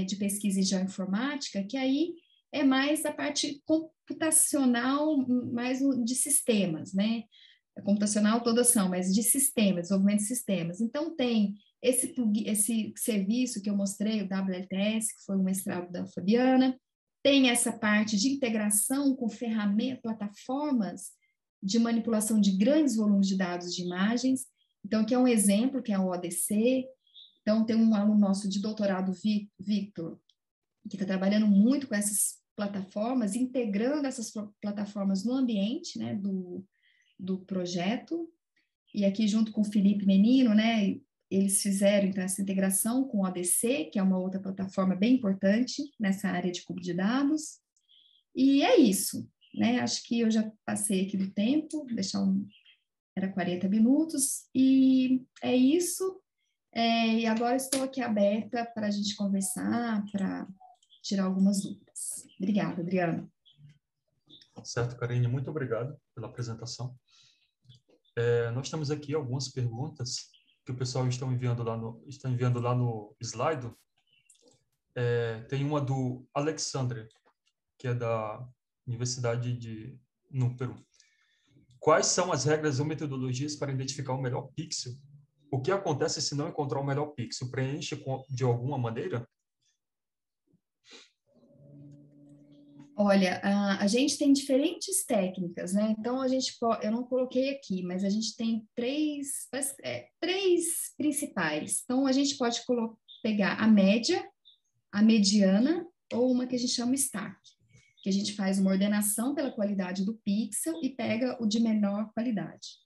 de pesquisa em geoinformática, que aí é mais a parte computacional, mais de sistemas, né? Computacional todas são, mas de sistemas, desenvolvimento de sistemas. Então, tem esse serviço que eu mostrei, o WLTS, que foi o mestrado da Fabiana, tem essa parte de integração com ferramentas, plataformas de manipulação de grandes volumes de dados de imagens. Então, aqui é um exemplo, que é o ODC. Então, tem um aluno nosso de doutorado, Victor, que está trabalhando muito com essas plataformas, integrando essas plataformas no ambiente, né, do projeto. E aqui, junto com o Felipe Menino, né, eles fizeram, então, essa integração com o ODC, que é uma outra plataforma bem importante nessa área de cubo de dados. E é isso, né? Acho que eu já passei aqui do tempo, era 40 minutos, e é isso. E agora estou aqui aberta para a gente conversar, para tirar algumas dúvidas. Obrigada, Adriana. Certo, Karine, muito obrigado pela apresentação. Nós temos aqui algumas perguntas que o pessoal está enviando lá no Slido. Tem uma do Alexandre, que é da Universidade no Peru. Quais são as regras ou metodologias para identificar o melhor pixel? O que acontece se não encontrar o melhor pixel? Preenche de alguma maneira? Olha, a gente tem diferentes técnicas, né? Então, eu não coloquei aqui, mas a gente tem três principais. Então, a gente pode pegar a média, a mediana ou uma que a gente chama stack, que a gente faz uma ordenação pela qualidade do pixel e pega o de menor qualidade.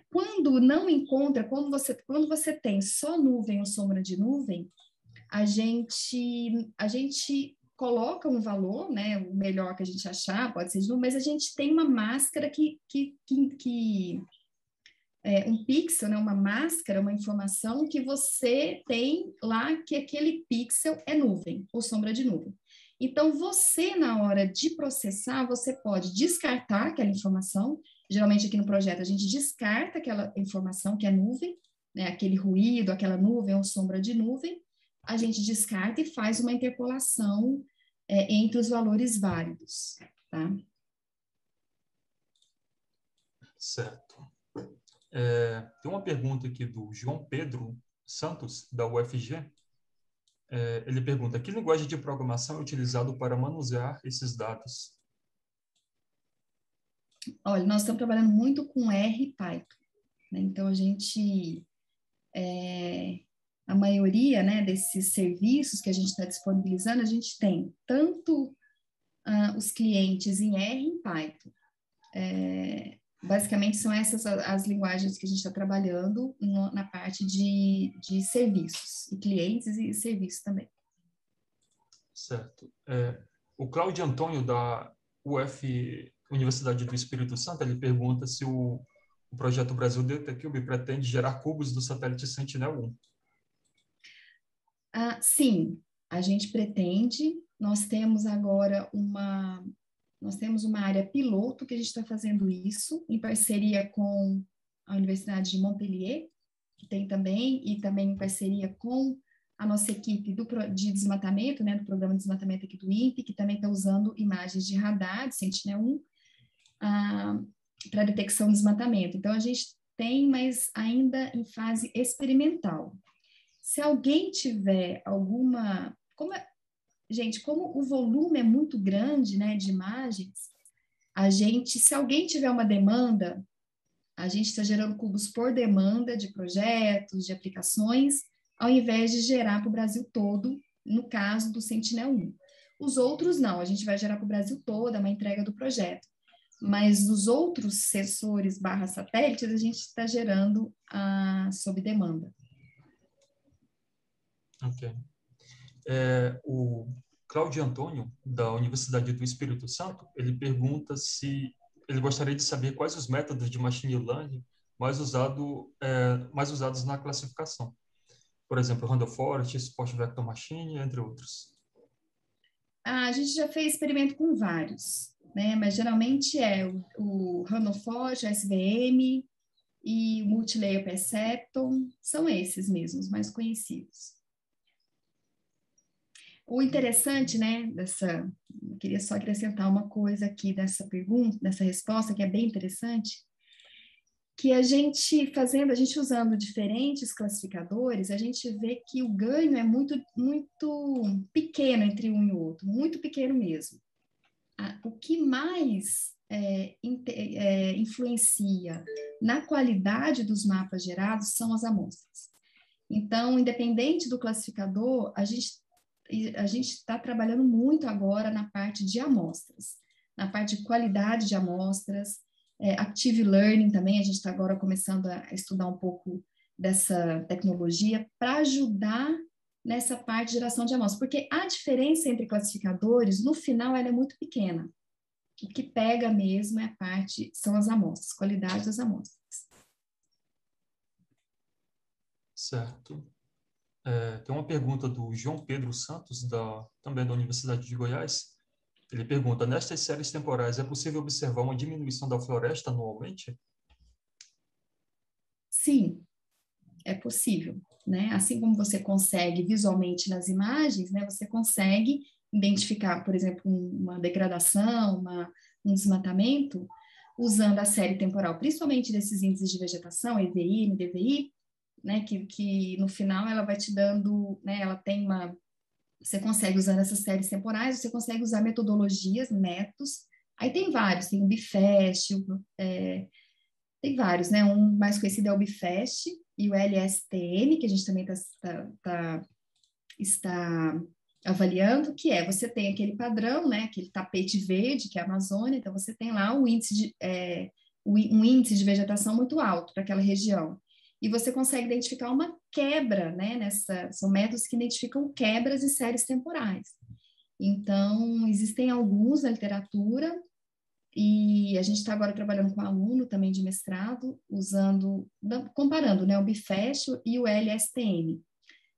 Quando não encontra, quando você tem só nuvem ou sombra de nuvem, a gente coloca um valor, né, o melhor que a gente achar, pode ser de nuvem, mas a gente tem uma máscara um pixel, né, uma máscara, uma informação que você tem lá que aquele pixel é nuvem ou sombra de nuvem. Então, você, na hora de processar, você pode descartar aquela informação. Geralmente, aqui no projeto, a gente descarta aquela informação que é nuvem, né, aquele ruído, aquela nuvem ou sombra de nuvem, a gente descarta e faz uma interpolação entre os valores válidos, tá? Certo. Tem uma pergunta aqui do João Pedro Santos, da UFG. Ele pergunta, que linguagem de programação é utilizado para manusear esses dados? Olha, nós estamos trabalhando muito com R e Python, né? Então, a maioria, né, desses serviços que a gente está disponibilizando, a gente tem tanto os clientes em R e em Python. Basicamente, são essas as linguagens que a gente está trabalhando na parte de serviços, e clientes e serviços também. Certo. O Cláudio Antônio, da Universidade do Espírito Santo, ele pergunta se o projeto Brasil DataCube pretende gerar cubos do satélite Sentinel-1. Sim, a gente pretende. Nós temos agora uma área piloto que a gente está fazendo isso, em parceria com a Universidade de Montpellier, que tem também, e também em parceria com a nossa equipe de desmatamento, né, do programa de desmatamento aqui do INPE, que também está usando imagens de radar, de Sentinel-1, para detecção de desmatamento. Então, a gente tem, mas ainda em fase experimental. Se alguém tiver alguma... como o volume é muito grande, né, de imagens, se alguém tiver uma demanda, a gente está gerando cubos por demanda de projetos, de aplicações, ao invés de gerar para o Brasil todo, no caso do Sentinel-1. Os outros não, a gente vai gerar para o Brasil todo, é uma entrega do projeto. Mas dos outros sensores / satélites, a gente está gerando sob demanda. Ok. O Cláudio Antônio, da Universidade do Espírito Santo, ele pergunta se ele gostaria de saber quais os métodos de machine learning mais usados na classificação. Por exemplo, Random Forest, Spot Vector Machine, entre outros. A gente já fez experimento com vários, né? Mas geralmente é o Random Forest, SVM e o Multilayer Perceptron, são esses mesmos, mais conhecidos. O interessante, né, eu queria só acrescentar uma coisa aqui dessa pergunta, dessa resposta, que é bem interessante, que a gente usando diferentes classificadores, a gente vê que o ganho é muito, muito pequeno entre um e o outro, muito pequeno mesmo. O que mais influencia na qualidade dos mapas gerados são as amostras. Então, independente do classificador, a gente está trabalhando muito agora na parte de amostras, na parte de qualidade de amostras, Active Learning também, a gente está agora começando a estudar um pouco dessa tecnologia para ajudar nessa parte de geração de amostras, porque a diferença entre classificadores, no final, ela é muito pequena. O que pega mesmo são as amostras, qualidade das amostras. Certo. Tem uma pergunta do João Pedro Santos, também da Universidade de Goiás. Ele pergunta, nestas séries temporais, é possível observar uma diminuição da floresta anualmente? Sim, é possível, né? Assim como você consegue visualmente nas imagens, né? Você consegue identificar, por exemplo, uma degradação, um desmatamento, usando a série temporal, principalmente desses índices de vegetação, EVI, NDVI, né? Que no final ela vai te dando, né? Ela tem você consegue usar essas séries temporais, você consegue usar metodologias, métodos. Aí tem vários, tem o BIFAST, tem vários, né? Um mais conhecido é o BIFAST e o LSTM, que a gente também está avaliando, que você tem aquele padrão, né? Aquele tapete verde, que é a Amazônia, então você tem lá um índice de vegetação muito alto para aquela região. E você consegue identificar uma quebra, né? São métodos que identificam quebras em séries temporais. Então, existem alguns na literatura, e a gente está agora trabalhando com aluno também de mestrado, comparando, né, o BIFAST e o LSTM,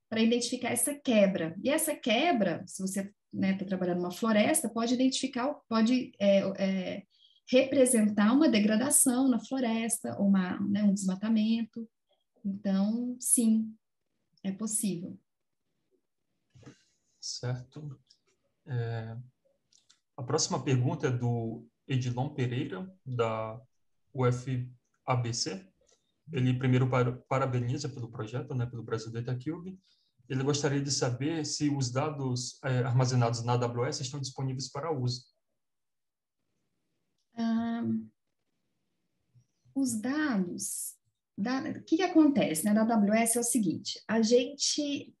para identificar essa quebra. E essa quebra, se você está trabalhando numa floresta, pode representar uma degradação na floresta, ou um desmatamento. Então, sim, é possível. Certo. A próxima pergunta é do Edilon Pereira, da UFABC. Ele primeiro parabeniza pelo projeto, né, pelo Brasil DataCube. Ele gostaria de saber se os dados armazenados na AWS estão disponíveis para uso. Os dados... O que acontece, né, da AWS é o seguinte, a gente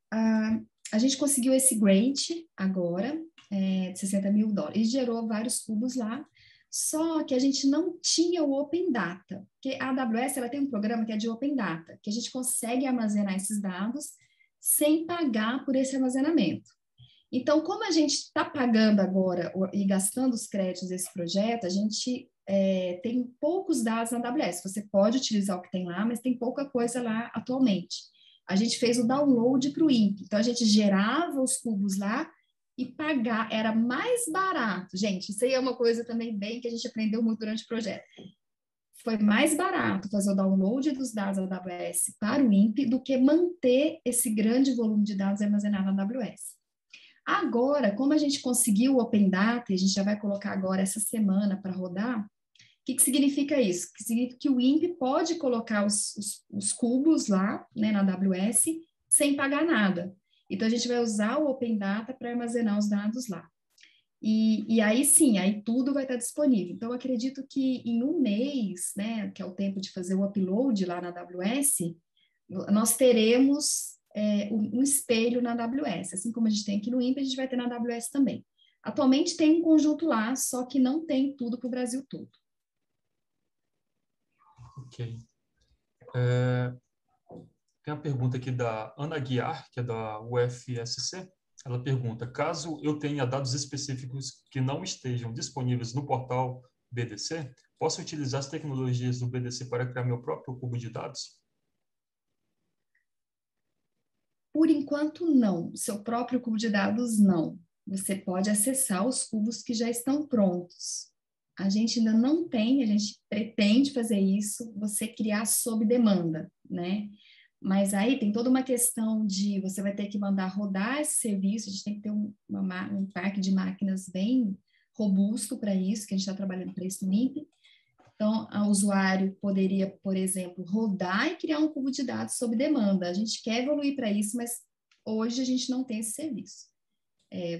conseguiu esse grant agora, de $60 mil, e gerou vários cubos lá, só que a gente não tinha o Open Data, porque a AWS ela tem um programa que é de Open Data, que a gente consegue armazenar esses dados sem pagar por esse armazenamento. Então, como a gente está pagando agora e gastando os créditos desse projeto, a gente tem poucos dados na AWS. Você pode utilizar o que tem lá, mas tem pouca coisa lá atualmente. A gente fez o download para o INPE. Então, a gente gerava os cubos lá e pagar. Era mais barato. Gente, isso aí é uma coisa também bem que a gente aprendeu muito durante o projeto. Foi mais barato fazer o download dos dados da AWS para o INPE do que manter esse grande volume de dados armazenado na AWS. Agora, como a gente conseguiu o Open Data, e a gente já vai colocar agora essa semana para rodar, o que significa isso? Que significa que o INPE pode colocar os cubos lá, né, na AWS, sem pagar nada. Então, a gente vai usar o Open Data para armazenar os dados lá. E aí sim, aí tudo vai estar disponível. Então, eu acredito que em um mês, né, que é o tempo de fazer o upload lá na AWS, nós teremos um espelho na AWS. Assim como a gente tem aqui no INPE, a gente vai ter na AWS também. Atualmente tem um conjunto lá, só que não tem tudo para o Brasil todo. Ok. Tem a pergunta aqui da Ana Guiar, que é da UFSC. Ela pergunta, caso eu tenha dados específicos que não estejam disponíveis no portal BDC, posso utilizar as tecnologias do BDC para criar meu próprio cubo de dados? Por enquanto, não. Seu próprio cubo de dados, não. Você pode acessar os cubos que já estão prontos. A gente ainda não tem, a gente pretende fazer isso, você criar sob demanda, né? Mas aí tem toda uma questão de você vai ter que mandar rodar esse serviço, a gente tem que ter um parque de máquinas bem robusto para isso, que a gente está trabalhando para isso no INPE. Então, o usuário poderia, por exemplo, rodar e criar um cubo de dados sob demanda. A gente quer evoluir para isso, mas hoje a gente não tem esse serviço.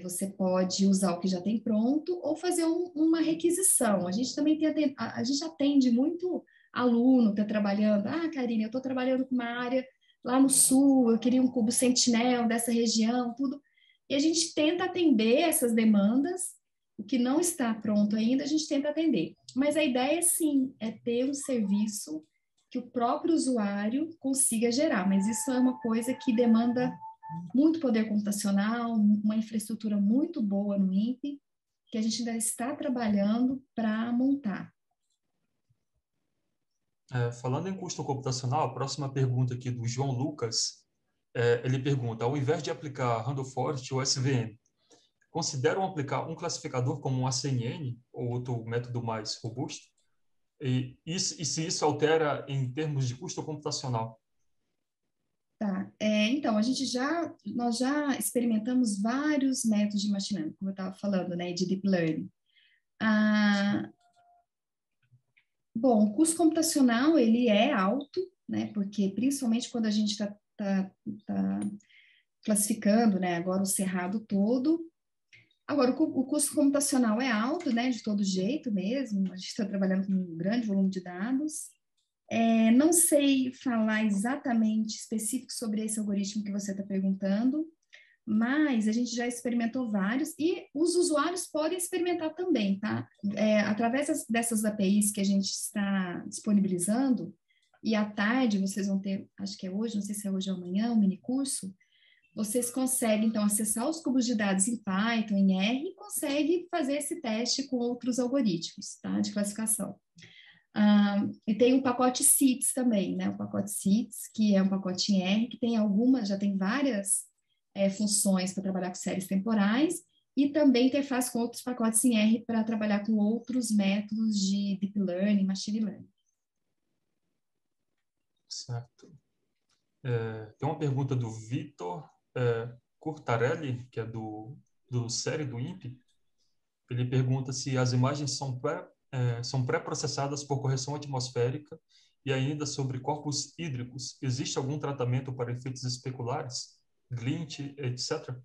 Você pode usar o que já tem pronto ou fazer uma requisição. A gente também a gente atende muito aluno que está trabalhando. Ah, Karine, eu estou trabalhando com uma área lá no sul, eu queria um cubo Sentinel dessa região, tudo. E a gente tenta atender essas demandas. O que não está pronto ainda, a gente tenta atender. Mas a ideia, sim, é ter um serviço que o próprio usuário consiga gerar. Mas isso é uma coisa que demanda muito poder computacional, uma infraestrutura muito boa no INPE, que a gente ainda está trabalhando para montar. Falando em custo computacional, a próxima pergunta aqui do João Lucas, ele pergunta, ao invés de aplicar Random Forest ou SVM, consideram aplicar um classificador como um ACNN ou outro método mais robusto? E se isso altera em termos de custo computacional? Tá. Então, nós já experimentamos vários métodos de machine learning, como eu estava falando, né, de deep learning. Bom, o custo computacional, ele é alto, né, porque principalmente quando a gente está classificando, né, agora o cerrado todo. Agora, o custo computacional é alto, né, de todo jeito mesmo, a gente está trabalhando com um grande volume de dados. Não sei falar exatamente específico sobre esse algoritmo que você está perguntando, mas a gente já experimentou vários e os usuários podem experimentar também, tá? Através dessas APIs que a gente está disponibilizando, e à tarde vocês vão ter, acho que é hoje, não sei se é hoje ou amanhã, um mini curso, vocês conseguem, então, acessar os cubos de dados em Python, em R, e conseguem fazer esse teste com outros algoritmos, tá? De classificação. E tem o pacote CITES também, né? O pacote CITES, que é um pacote em R, que tem já tem várias funções para trabalhar com séries temporais, e também interface com outros pacotes em R para trabalhar com outros métodos de Deep Learning, Machine Learning. Certo. Tem uma pergunta do Vitor Curtarelli, que é do série do INPE. Ele pergunta se as imagens são pré-processadas por correção atmosférica e ainda sobre corpos hídricos. Existe algum tratamento para efeitos especulares, glint, etc.?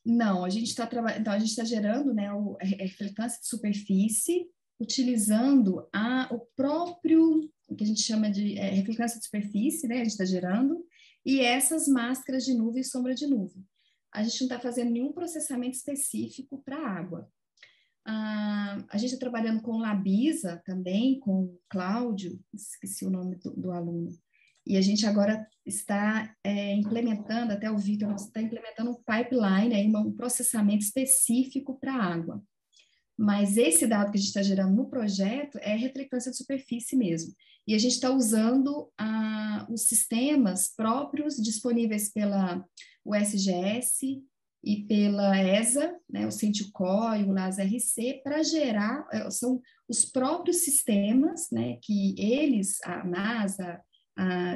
Não, a gente está trabalhando, então a gente está gerando, né, a reflectância de superfície utilizando o próprio, o que a gente chama de reflectância de superfície, né, a gente está gerando, e essas máscaras de nuvem e sombra de nuvem. A gente não está fazendo nenhum processamento específico para água. A gente está trabalhando com Labisa também, com o Cláudio, esqueci o nome do aluno, e a gente agora está implementando, até o Vitor, nós está implementando um pipeline, aí, um processamento específico para água. Mas esse dado que a gente está gerando no projeto é reflectância de superfície mesmo. E a gente está usando os sistemas próprios disponíveis pela USGS e pela ESA, né, o Centicore e o LAS-RC, para gerar, são os próprios sistemas, né, que eles, a NASA,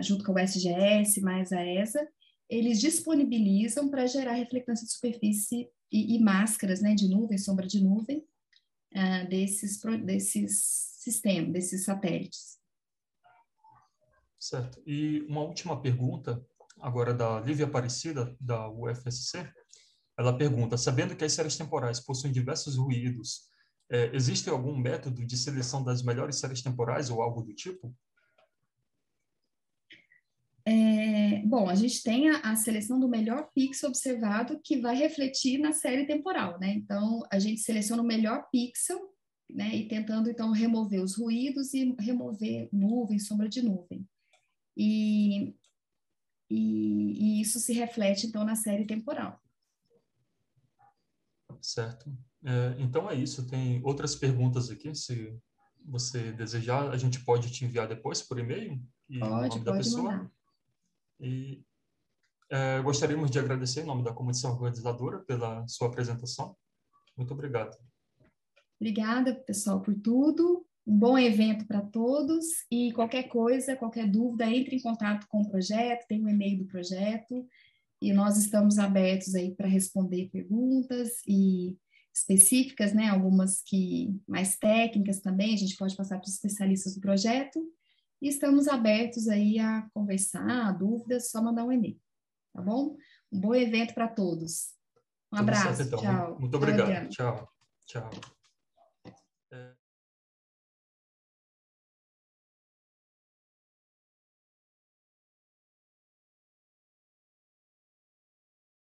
junto com a USGS, mais a ESA, eles disponibilizam para gerar reflectância de superfície e máscaras, né, de nuvem, sombra de nuvem, desses sistemas, desses satélites. Certo. E uma última pergunta, agora da Lívia Aparecida, da UFSC. Ela pergunta, sabendo que as séries temporais possuem diversos ruídos, existe algum método de seleção das melhores séries temporais ou algo do tipo? Bom, a gente tem a seleção do melhor pixel observado que vai refletir na série temporal, né? Então, a gente seleciona o melhor pixel, né? E tentando, então, remover os ruídos e remover nuvem, sombra de nuvem. E isso se reflete, então, na série temporal. Certo. Então é isso. Tem outras perguntas aqui, se você desejar, a gente pode te enviar depois por e-mail e o nome da Pode pessoa. mandar. E gostaríamos de agradecer em nome da comissão organizadora pela sua apresentação. Muito obrigado. Obrigada, pessoal, por tudo. Um bom evento para todos e qualquer coisa, qualquer dúvida, entre em contato com o projeto, tem o e-mail do projeto e nós estamos abertos aí para responder perguntas e específicas, né? Algumas que mais técnicas também, a gente pode passar para os especialistas do projeto. E estamos abertos aí a conversar, dúvidas, só mandar um e-mail, tá bom? Um bom evento para todos. Um Tudo certo, abraço, então. tchau. Muito Tchau, obrigado. Adriano. Tchau. Tchau.